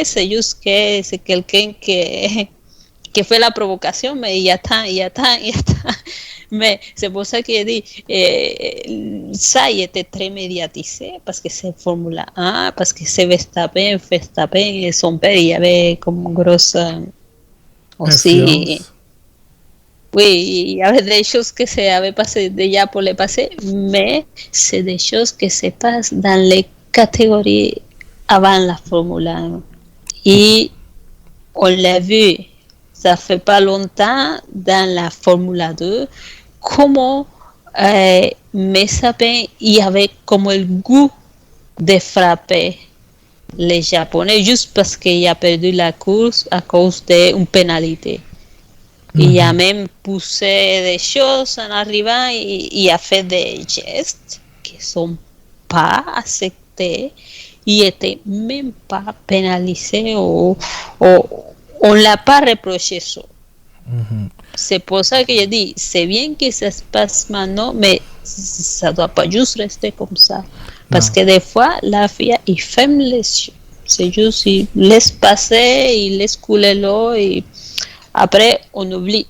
c'est juste que c'est quelqu'un qui fait la provocation, mais il y a tant. Mais c'est pour ça que je dis, ça il était très médiatisé parce que c'est Formule 1, parce que c'est Verstappen et son père, il y avait comme grosse aussi. Oui, il y avait des choses que se avaient passé déjà pour le passé, mais c'est des choses qui se passent dans les catégories avant la Formule 1. Et on l'a vu, ça fait pas longtemps dans la Formule 2, comment Verstappen il avait comme le goût de frapper les Japonais juste parce qu'il a perdu la course à cause d'une pénalité. Il a même poussé des choses en arrivant et il a fait des gestes qui ne sont pas acceptés. Il n'était même pas pénalisé ou on ne l'a pas reproché ça. C'est pour ça que je dis, c'est bien que ça se passe maintenant, mais ça ne doit pas juste rester comme ça. Parce que des fois, la FIA, il ferme les yeux. C'est juste, il laisse passer, il laisse couler l'eau et après, on oublie.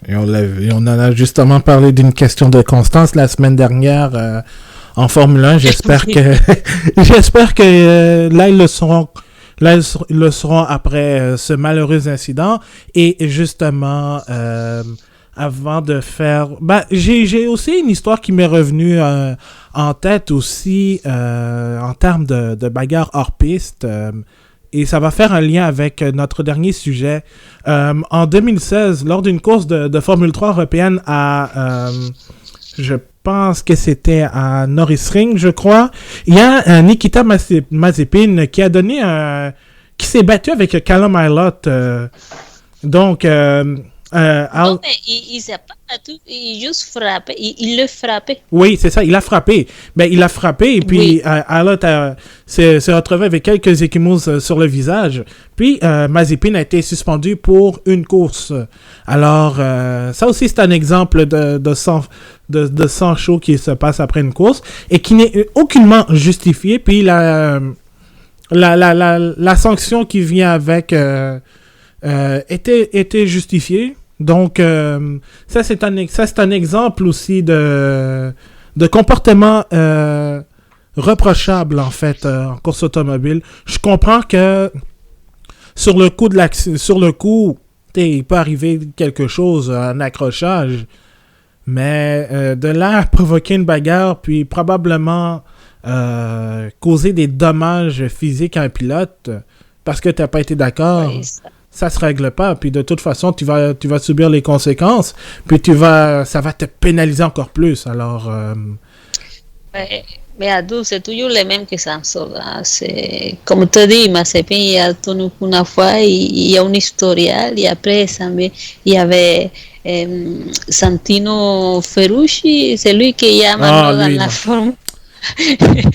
Et on en a justement parlé d'une question de constance la semaine dernière en Formule 1. J'espère que là, ils le seront. Là, ils le seront après ce malheureux incident. Et justement, avant de faire... j'ai aussi une histoire qui m'est revenue en tête aussi en termes de bagarre hors piste. Et ça va faire un lien avec notre dernier sujet. En 2016, lors d'une course de Formule 3 européenne à... je pense que c'était à Norrisring, je crois. Il y a Nikita Mazepin qui a donné qui s'est battu avec Callum Ilott. Donc, Non, mais il s'est pas battu, il juste frappé, il le frappait. Oui, c'est ça, il a frappé. Mais il a frappé et puis Oui. Alot s'est retrouvé avec quelques échymoses sur le visage. Puis Mazepin a été suspendu pour une course. Alors, ça aussi, c'est un exemple de sang chaud qui se passe après une course et qui n'est aucunement justifié. Puis la sanction qui vient avec était justifiée. Donc, ça, c'est un exemple aussi de comportement reprochable, en fait, en course automobile. Je comprends que sur le coup, il peut arriver quelque chose, un accrochage, mais de là à provoquer une bagarre, puis probablement causer des dommages physiques à un pilote parce que tu n'as pas été d'accord. Oui, Ça se règle pas, puis de toute façon, tu vas subir les conséquences, puis ça va te pénaliser encore plus, alors... mais à 12, c'est toujours les mêmes qui s'en sauvent. Hein. C'est, comme tu dis, Mazepin, il a tenu une fois, il y a un historial, et après, il y avait Santino Ferrucci, c'est lui qui a maintenant dans la forme.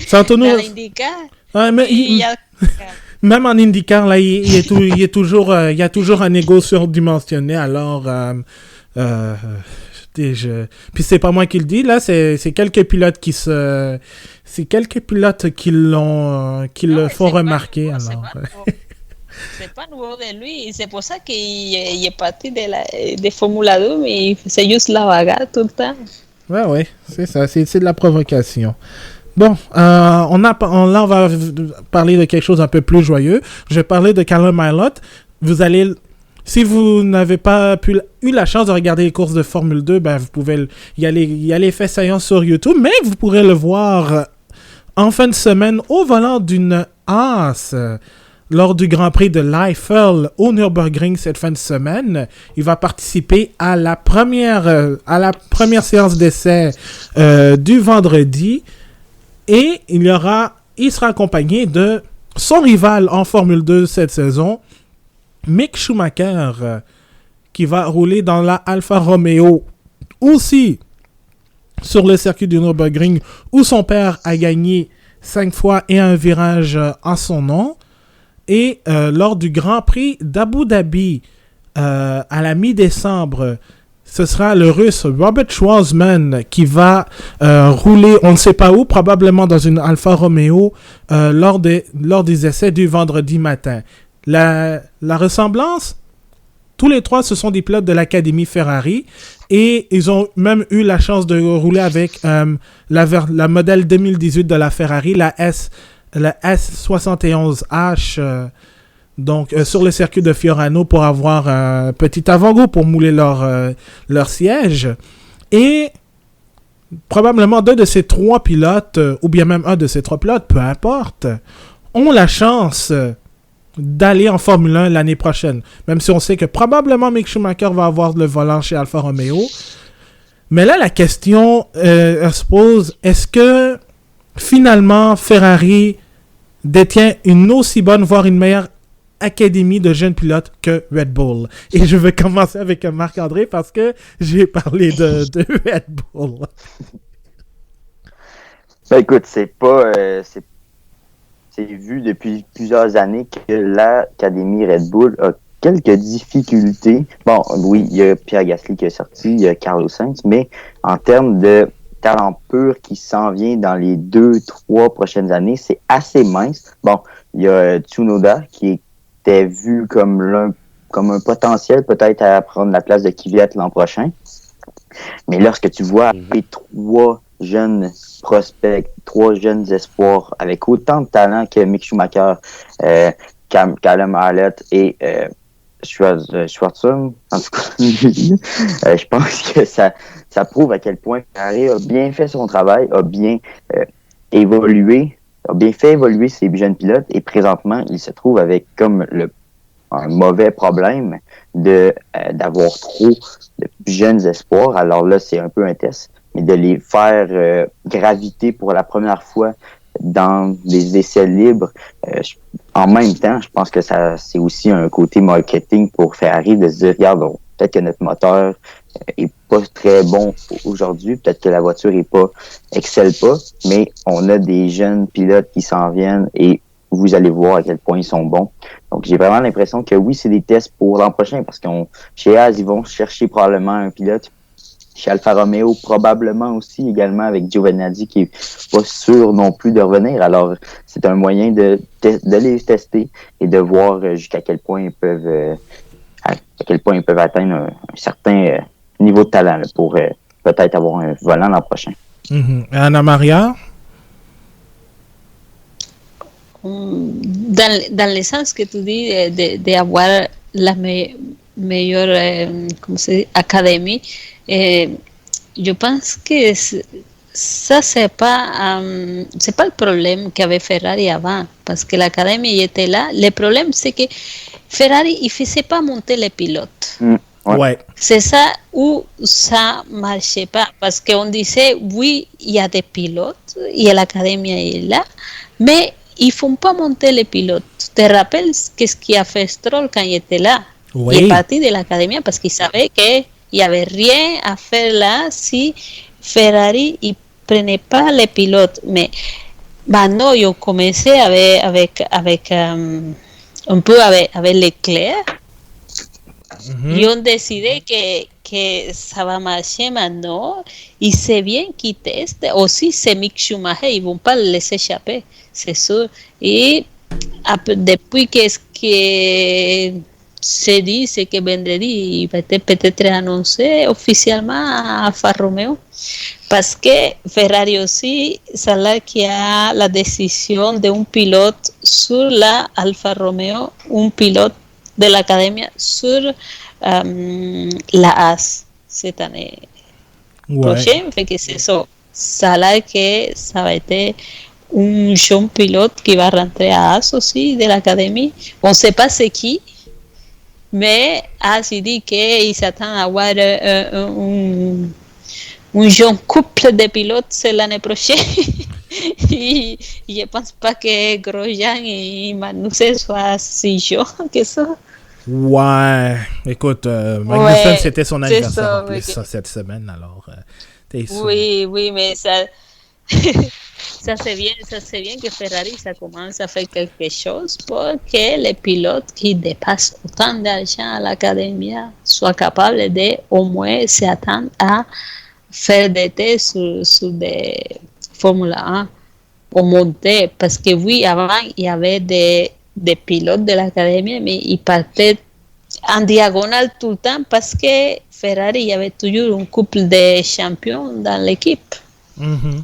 Santino... Dans l'IndyCar. Ouais, mais même en IndyCar, là, il y a toujours un ego surdimensionné, alors... Puis c'est pas moi qui le dis, là, c'est quelques pilotes qui le font remarquer, alors... C'est pas nouveau de lui, c'est pour ça qu'il est parti de Formula 2, mais c'est juste la bagarre tout le temps. Ouais, c'est ça, c'est de la provocation. Bon, on va parler de quelque chose un peu plus joyeux. Je vais parler de Callum Ilott. Si vous n'avez pas eu la chance de regarder les courses de Formule 2, ben vous pouvez y aller fait saillant sur YouTube, mais vous pourrez le voir en fin de semaine au volant d'une Haas lors du Grand Prix de l'Eifel au Nürburgring cette fin de semaine. Il va participer à la première séance d'essai du vendredi. Et il sera accompagné de son rival en Formule 2 cette saison, Mick Schumacher, qui va rouler dans la Alfa Romeo, aussi sur le circuit du Nürburgring, où son père a gagné 5 fois et un virage en son nom. Et lors du Grand Prix d'Abu Dhabi, à la mi-décembre, ce sera le Russe Robert Schwarzman qui va rouler, on ne sait pas où, probablement dans une Alfa Romeo, lors des essais du vendredi matin. La ressemblance, tous les trois, ce sont des pilotes de l'Académie Ferrari et ils ont même eu la chance de rouler avec la modèle 2018 de la Ferrari, la S71H, donc sur le circuit de Fiorano pour avoir un petit avant-goût pour mouler leur siège. Et probablement deux de ces trois pilotes, ou bien même un de ces trois pilotes, peu importe, ont la chance d'aller en Formule 1 l'année prochaine. Même si on sait que probablement Mick Schumacher va avoir le volant chez Alfa Romeo. Mais là, la question se pose, est-ce que finalement Ferrari détient une aussi bonne, voire une meilleure académie de jeunes pilotes que Red Bull? Et je vais commencer avec Marc-André parce que j'ai parlé de Red Bull. Ben écoute, c'est vu depuis plusieurs années que l'Académie Red Bull a quelques difficultés. Bon, oui, il y a Pierre Gasly qui est sorti, il y a Carlos Sainz, mais en termes de talent pur qui s'en vient dans les 2-3 prochaines années, c'est assez mince. Bon, il y a Tsunoda qui était vu comme un potentiel peut-être à prendre la place de Kvyat l'an prochain. Mais lorsque tu vois les trois jeunes prospects, trois jeunes espoirs avec autant de talent que Mick Schumacher, Callum Ilott et Schwarzer, en tout cas, je pense que ça prouve à quel point Ferrari a bien fait son travail, a bien fait évoluer ses jeunes pilotes et présentement, il se trouve avec comme un mauvais problème d'avoir trop de jeunes espoirs. Alors là, c'est un peu un test, mais de les faire graviter pour la première fois dans des essais libres. En même temps, je pense que c'est aussi un côté marketing pour Ferrari de se dire, regarde, peut-être que notre moteur est pas très bon aujourd'hui, peut-être que la voiture excelle pas, mais on a des jeunes pilotes qui s'en viennent et vous allez voir à quel point ils sont bons. Donc, j'ai vraiment l'impression que oui, c'est des tests pour l'an prochain parce chez Haas, ils vont chercher probablement un pilote. Chez Alfa Romeo, probablement aussi également avec Giovinazzi qui est pas sûr non plus de revenir. Alors, c'est un moyen de les tester et de voir jusqu'à quel point ils peuvent atteindre un certain niveau de talent là, pour peut-être avoir un volant l'an prochain. Mm-hmm. Anna Maria? Dans le sens que tu dis d'avoir la meilleure académie, je pense que ça c'est pas le problème qu'avait Ferrari avant, parce que l'académie était là. Le problème c'est que Ferrari il faisait pas monter les pilotes. Ouais. C'est ça où ça marchait pas, parce qu'on disait oui, il y a des pilotes et l'académie est là, mais ils font pas monter les pilotes. Tu te rappelles qu'est-ce qui a fait Stroll quand il était là? Oui. Il est parti de l'académie parce qu'il savait qu'il n'y avait rien à faire là si Ferrari ne prenait pas les pilotes. Mais maintenant, ils ont commencé avec un peu avec Leclerc. Mm-hmm. Ils ont décidé que ça va marcher maintenant. Et c'est bien qu'ils testent. Aussi, c'est Mick Schumacher. Ils ne vont pas le laisser échapper, c'est sûr. Et depuis qu'est-ce que c'est dit, c'est que vendredi, il va être peut-être annoncé officiellement à Alfa Romeo. Parce que Ferrari aussi, c'est là qu'il y a la décision d'un pilote sur la Alfa Romeo, un pilote de l'académie sur la Haas cette année prochaine. Fait que c'est ça. C'est là que ça va être un jeune pilote qui va rentrer à Haas aussi de l'académie. On ne sait pas c'est qui, mais Haas dit qu'il s'attend à avoir un jeune couple de pilotes l'année prochaine. Et je ne pense pas que Grosjean et Magnussen soient si jeunes que ça. Ouais, écoute, Magnussen, c'était son anniversaire en plus cette semaine, alors t'es sûr. Oui, mais ça c'est bien que Ferrari ça commence à faire quelque chose pour que les pilotes qui dépassent autant d'argent à l'académie soient capables de au moins s'attendre à faire des tests sur des Formule 1 au monter, parce que oui, avant il y avait des pilotes de l'académie, mais ils partaient en diagonale tout le temps parce que Ferrari, il y avait toujours un couple de champions dans l'équipe. Mm-hmm.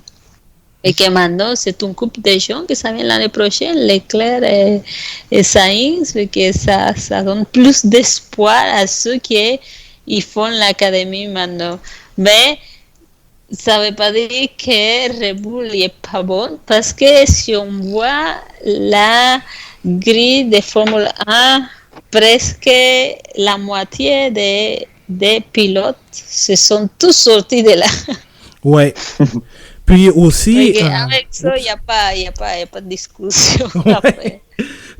Et que maintenant, c'est un couple de gens qui s'en vient l'année prochaine, Leclerc et Sainz, et que ça donne plus d'espoir à ceux qui font l'académie maintenant. Mais ça ne veut pas dire que Red Bull n'est pas bon, parce que si on voit la grille de Formule 1, presque la moitié des pilotes se sont tous sortis de là. Ouais. Puis aussi... avec ça, il n'y a pas de discussion. Après.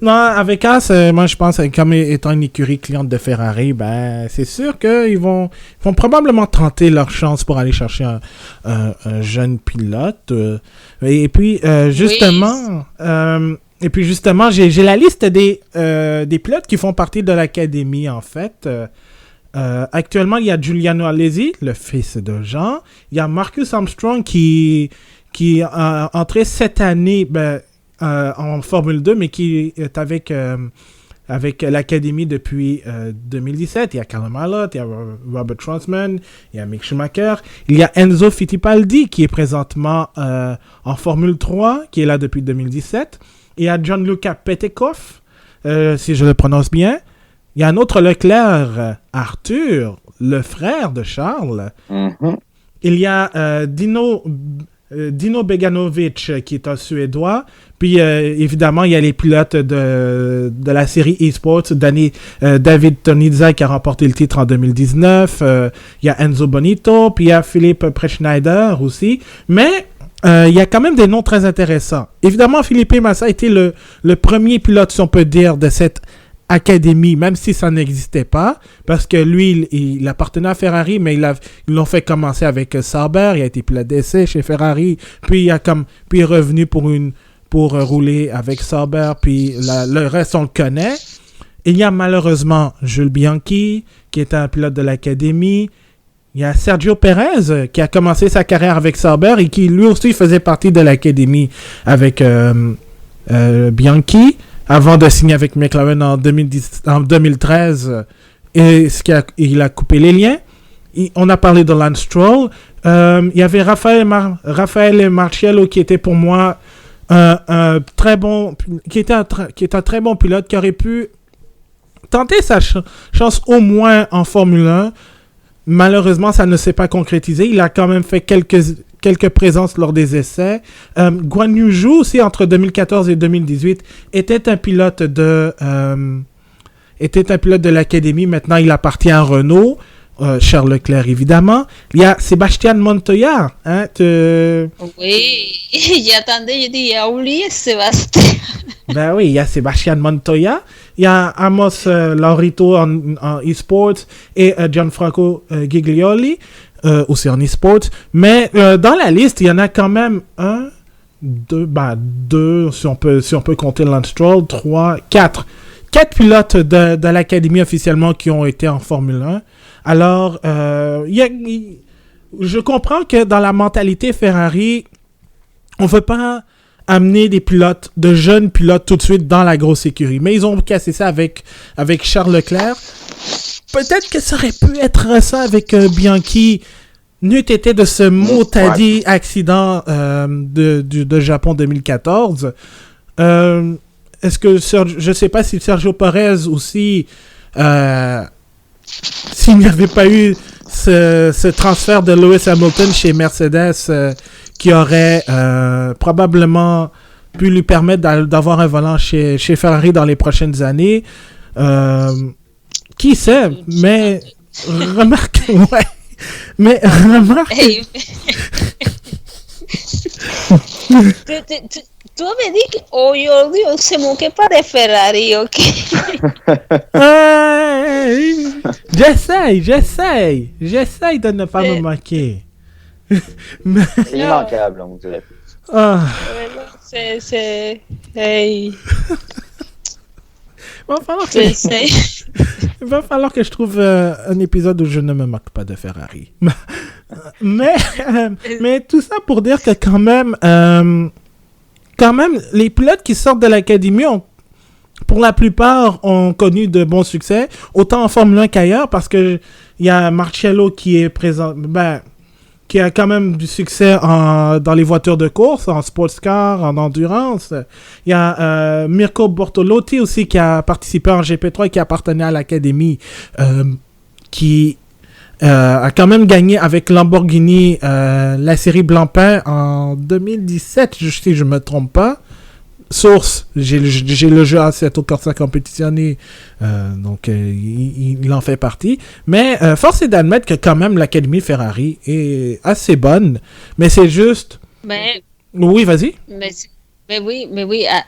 Non, avec Haas, moi je pense, comme étant une écurie cliente de Ferrari, ben c'est sûr qu'ils vont probablement tenter leur chance pour aller chercher un jeune pilote. Et puis justement, j'ai la liste des pilotes qui font partie de l'académie en fait. Actuellement, il y a Giuliano Alesi, le fils de Jean. Il y a Marcus Armstrong qui est entré cette année en Formule 2, mais qui est avec l'académie depuis 2017. Il y a Callum Ilott, il y a Robert Schwarzman, il y a Mick Schumacher. Il y a Enzo Fittipaldi qui est présentement en Formule 3, qui est là depuis 2017. Il y a Gianluca Petekoff, si je le prononce bien. Il y a un autre Leclerc, Arthur, le frère de Charles. Mm-hmm. Il y a Dino Beganovic, qui est un Suédois. Puis, évidemment, il y a les pilotes de la série eSports. David Tonizza, qui a remporté le titre en 2019. Il y a Enzo Bonito. Puis, il y a Philippe Preschneider aussi. Mais... il y a quand même des noms très intéressants. Évidemment, Felipe Massa a été le premier pilote, si on peut dire, de cette académie, même si ça n'existait pas, parce que lui, il appartenait à Ferrari, mais ils l'ont fait commencer avec Sauber, il a été pilote d'essai chez Ferrari, puis il est revenu pour rouler avec Sauber, puis le reste, on le connaît. Il y a malheureusement Jules Bianchi, qui est un pilote de l'académie. Il y a Sergio Perez, qui a commencé sa carrière avec Sauber et qui, lui aussi, faisait partie de l'académie avec Bianchi, avant de signer avec McLaren en 2013. Et il a coupé les liens. On a parlé de Lance Stroll. Il y avait Raphaël Marciello, qui était pour moi un très bon pilote, qui aurait pu tenter sa chance au moins en Formule 1. Malheureusement, ça ne s'est pas concrétisé. Il a quand même fait quelques présences lors des essais. Guan Yu Zhou aussi, entre 2014 et 2018, était un pilote de l'académie. Maintenant, il appartient à Renault. Charles Leclerc, évidemment. Il y a Sébastien Montoya. Oui, j'attendais, je dis, il a oublié Sébastien. Ben oui, il y a Sébastien Montoya. Il y a Amos Laurito en e-sports et Gianfranco Giglioli aussi en e-sports. Mais dans la liste, il y en a quand même deux, si on peut compter Lance Stroll, 4 pilotes de l'académie officiellement qui ont été en Formule 1. Alors, je comprends que dans la mentalité Ferrari, on ne veut pas amener de jeunes pilotes tout de suite dans la grosse écurie. Mais ils ont cassé ça avec Charles Leclerc. Peut-être que ça aurait pu être ça avec Bianchi, n'eût été de ce maudit accident de Japon 2014. Est-ce que, je ne sais pas si Sergio Perez aussi, s'il n'y avait pas eu ce transfert de Lewis Hamilton chez Mercedes, qui aurait probablement pu lui permettre d'avoir un volant chez Ferrari dans les prochaines années. Qui sait? Mais remarque... Ouais. Mais remarque... Hey. Tu me dis qu'aujourd'hui, on ne se moquait pas de Ferrari, ok? J'essaye de ne pas me moquer. Mais... C'est immanquable, on dirait. C'est... Hey. Il va falloir que je trouve un épisode où je ne me moque pas de Ferrari. mais tout ça pour dire que quand même, les pilotes qui sortent de l'académie pour la plupart, ont connu de bons succès, autant en Formule 1 qu'ailleurs, parce que il y a Marciello qui est présent, qui a quand même du succès dans les voitures de course, en sports car, en endurance. Il y a Mirko Bortolotti aussi qui a participé en GP3 et qui appartenait à l'académie, qui a quand même gagné avec Lamborghini la série Blancpain en 2017, si je me trompe pas. Source, j'ai le jeu Assetto Corsa Competizione, donc il en fait partie. Mais force est d'admettre que quand même l'Académie Ferrari est assez bonne, mais c'est juste... Mais... Oui, vas-y. Mais oui,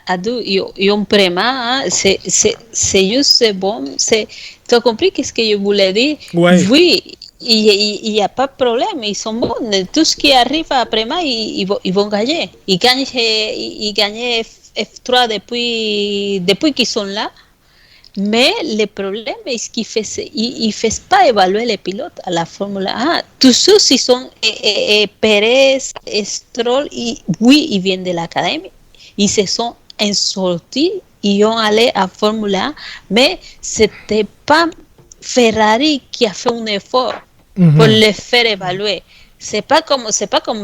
à deux, ils ont vraiment, hein, c'est juste, c'est bon. Tu as compris qu'est-ce que je voulais dire? Ouais. Oui, il n'y a pas de problème, ils sont bons. Tout ce qui arrive après, ils vont gagner. Ils gagnent F3 depuis qu'ils sont là. Mais le problème est qu'ils ne font pas évaluer les pilotes à la Formule 1. Tous ceux qui sont Perez, Stroll, oui, ils viennent de l'académie. Ils se sont sortis, ils ont allé à Formule 1, mais ce n'était pas Ferrari qui a fait un effort pour les faire évaluer. C'est pas comme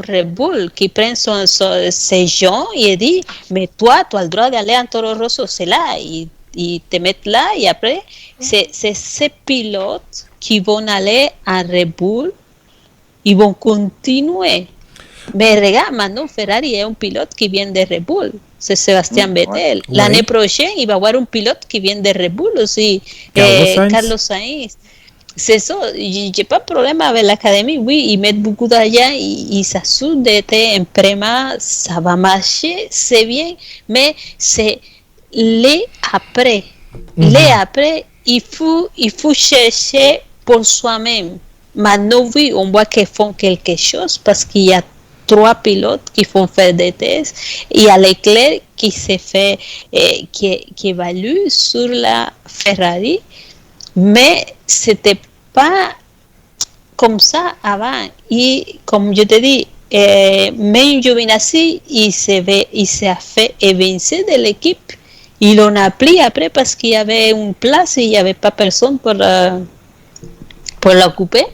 Red Bull qui prend ses gens et dit mais toi tu as le droit d'aller en Toro Rosso, c'est là, ils te mettent là et après c'est ces pilotes qui vont aller à Red Bull, ils vont continuer. Mais regarde, maintenant Ferrari est un pilote qui vient de Red Bull, c'est Sébastien Vettel. L'année prochaine il va y avoir un pilote qui vient de Red Bull aussi, Carlos Sainz. C'est ça, j'ai pas de problème avec l'académie. Oui, ils mettent beaucoup d'argent, ils s'assurent d'être en préma, ça va marcher, c'est bien, mais c'est les après Mais après, il faut chercher pour soi-même. Maintenant, oui, on voit qu'ils font quelque chose parce qu'il y a 3 pilotes qui font faire des tests. Il y a Leclerc qui s'est fait, qui évalue sur la Ferrari, mais c'était pas comme ça avant. Et comme je te dis, même Giovinazzi, il s'est fait évincer de l'équipe. Ils l'ont appelé après parce qu'il y avait une place et il n'y avait pas personne pour l'occuper.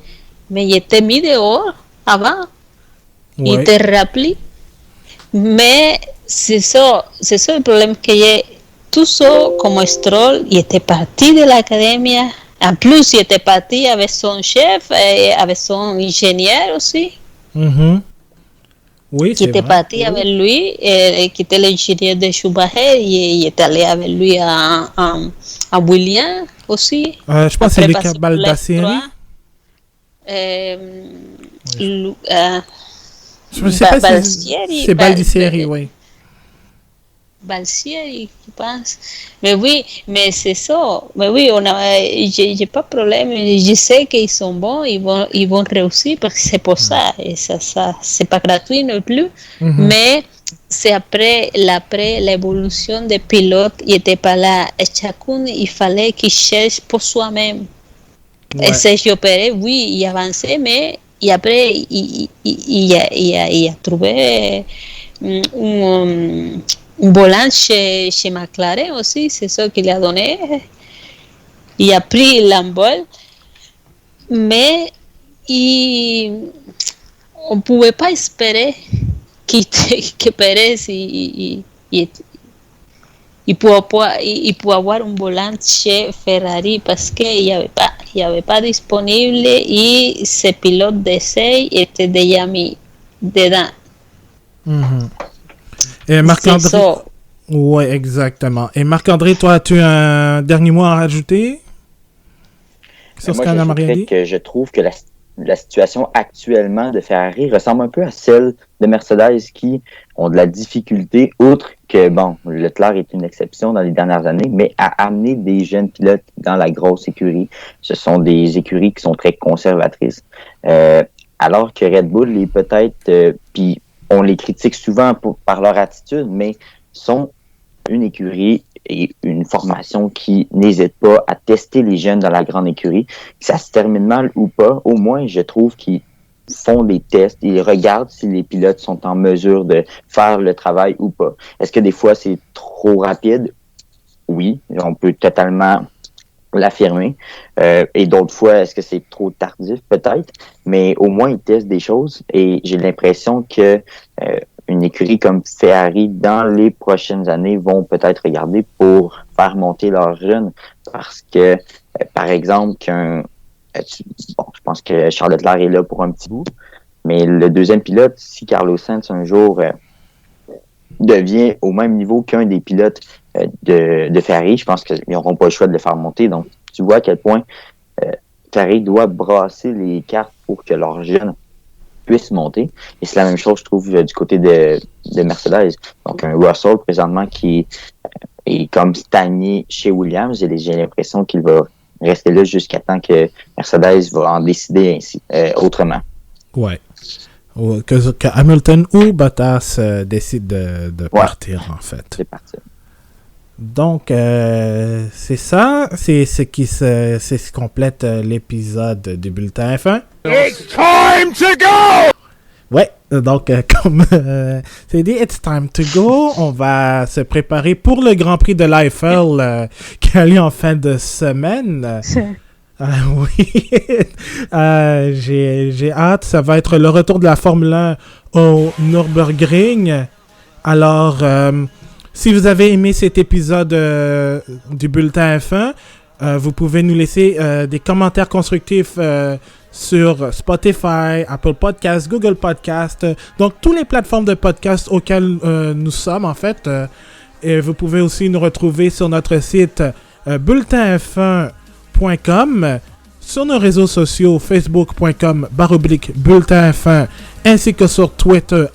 Mais il était mis dehors avant. Ouais. Il était rappelé. Mais c'est ça le problème que j'ai. Tout ça, comme Stroll, il était parti de l'académie. En plus, il était parti avec son chef et avec son ingénieur aussi. Mm-hmm. Oui, Qui était parti avec lui, qui était l'ingénieur de Schumacher, il est allé avec lui à Williams aussi. Je pense que c'est Luca Baldasseri. Je ne sais pas si c'est Baldasseri, oui. Baldasseri, je pense. Mais oui, mais c'est ça. Mais oui, j'ai pas de problème. Je sais qu'ils sont bons, ils vont réussir parce que c'est pour ça. Et ça c'est pas gratuit non plus. Mm-hmm. Mais c'est après l'évolution des pilotes, il n'était pas là. Et chacun, il fallait qu'il cherche pour soi-même. Ouais. Et Sergio Pérez, oui, il avançait, mais et après, il a trouvé un volant chez McLaren aussi, c'est ça qu'il a donné. Il a pris l'envol, mais on ne pouvait pas espérer que Pérez il pouvait avoir un volant chez Ferrari parce qu'il n'y avait pas disponible et ce pilote d'essai était déjà mis dedans. Mm-hmm. Et Marc-André. Oui, exactement. Et Marc-André, toi, as-tu un dernier mot à rajouter sur ce qu'on a dit? Je trouve que la situation actuellement de Ferrari ressemble un peu à celle de Mercedes qui ont de la difficulté, outre que, bon, Leclerc est une exception dans les dernières années, mais à amener des jeunes pilotes dans la grosse écurie. Ce sont des écuries qui sont très conservatrices. Alors que Red Bull est peut-être, puis on les critique souvent par leur attitude, mais sont une écurie et une formation qui n'hésite pas à tester les jeunes dans la grande écurie. Que ça se termine mal ou pas, au moins, je trouve qu'ils font des tests, ils regardent si les pilotes sont en mesure de faire le travail ou pas. Est-ce que des fois, c'est trop rapide? Oui, on peut totalement l'affirmer. Et d'autres fois, est-ce que c'est trop tardif? Peut-être. Mais au moins, ils testent des choses et j'ai l'impression que une écurie comme Ferrari, dans les prochaines années, vont peut-être regarder pour faire monter leurs jeunes parce que, par exemple, je pense que Charles Leclerc est là pour un petit bout, mais le deuxième pilote, si Carlos Sainz un jour devient au même niveau qu'un des pilotes de Ferrari, je pense qu'ils n'auront pas le choix de le faire monter. Donc, tu vois à quel point Ferrari doit brasser les cartes pour que leurs jeunes puissent monter. Et c'est la même chose, je trouve, du côté de Mercedes. Donc, un Russell, présentement, qui est comme stagné chez Williams. J'ai l'impression qu'il va rester là jusqu'à temps que Mercedes va en décider ainsi, autrement. Ouais. Que Hamilton ou Bottas décident de partir, en fait. C'est parti. Donc, c'est ça. C'est ce qui complète l'épisode du Bulletin F1. It's time to go! Ouais, donc, comme c'est dit, it's time to go. On va se préparer pour le Grand Prix de l'Eiffel qui a lieu en fin de semaine. Oui, j'ai hâte. Ça va être le retour de la Formule 1 au Nürburgring. Alors, si vous avez aimé cet épisode du Bulletin F1, vous pouvez nous laisser des commentaires constructifs sur Spotify, Apple Podcasts, Google Podcasts, donc toutes les plateformes de podcasts auxquelles nous sommes en fait. Et vous pouvez aussi nous retrouver sur notre site bulletinf1.com, sur nos réseaux sociaux facebook.com/bulletinf1 ainsi que sur Twitter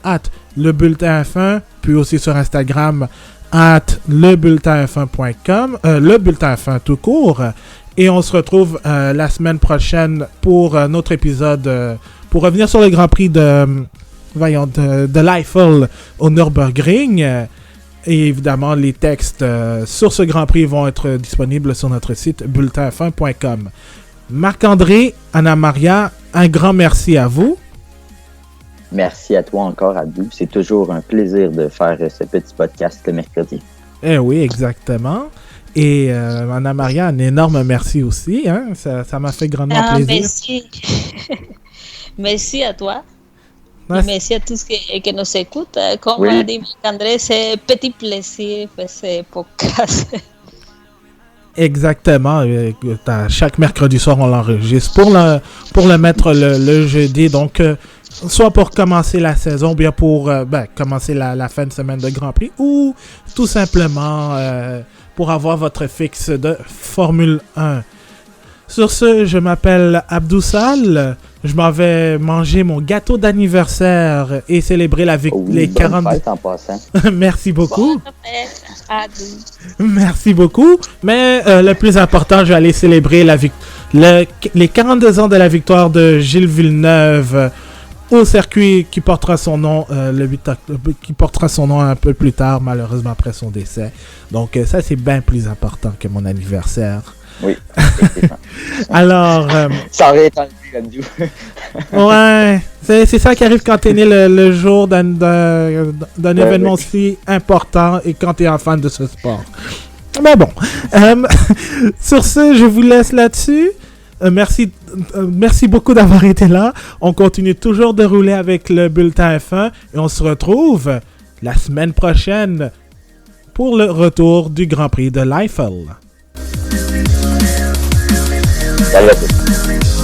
@lebulletinf1, puis aussi sur Instagram @lebulletinf1.com, le bulletin F1 tout court. Et on se retrouve la semaine prochaine pour notre épisode, pour revenir sur le Grand Prix de l'Eiffel au Nürburgring. Et évidemment, les textes sur ce Grand Prix vont être disponibles sur notre site bulletinf1.com. Marc-André, Anna-Maria, un grand merci à vous. Merci à toi encore, Abdou. C'est toujours un plaisir de faire ce petit podcast le mercredi. Eh oui, exactement. Et Anna-Maria, un énorme merci aussi. Hein? Ça m'a fait grandement plaisir. Merci. Merci à toi. Ouais. Merci à tous qui nous écoutent. Comme Oui. a dit Marc-André, c'est un petit plaisir de faire ce podcast. Exactement. Chaque mercredi soir, on l'enregistre pour le mettre le jeudi. Donc, soit pour commencer la saison, bien pour commencer la fin de semaine de Grand Prix, ou tout simplement pour avoir votre fixe de Formule 1. Sur ce, je m'appelle Abdou Sall. Je m'en vais manger mon gâteau d'anniversaire et célébrer les 40... Bonne fête en passant. Merci beaucoup. Bonne fête, Abdou. Merci beaucoup. Mais le plus important, je vais aller célébrer les 42 ans de la victoire de Gilles Villeneuve au circuit qui portera son nom qui portera son nom un peu plus tard, malheureusement après son décès. Donc ça, c'est bien plus important que mon anniversaire. Oui, effectivement. Alors... Ça aurait été enlevé, Abdou. Ouais, c'est ça qui arrive quand t'es né le jour d'un événement oui. aussi important et quand t'es un fan de ce sport. Mais bon, sur ce, je vous laisse là-dessus. Merci beaucoup d'avoir été là. On continue toujours de rouler avec le bulletin F1 et on se retrouve la semaine prochaine pour le retour du Grand Prix de l'Eiffel. Salut à tous.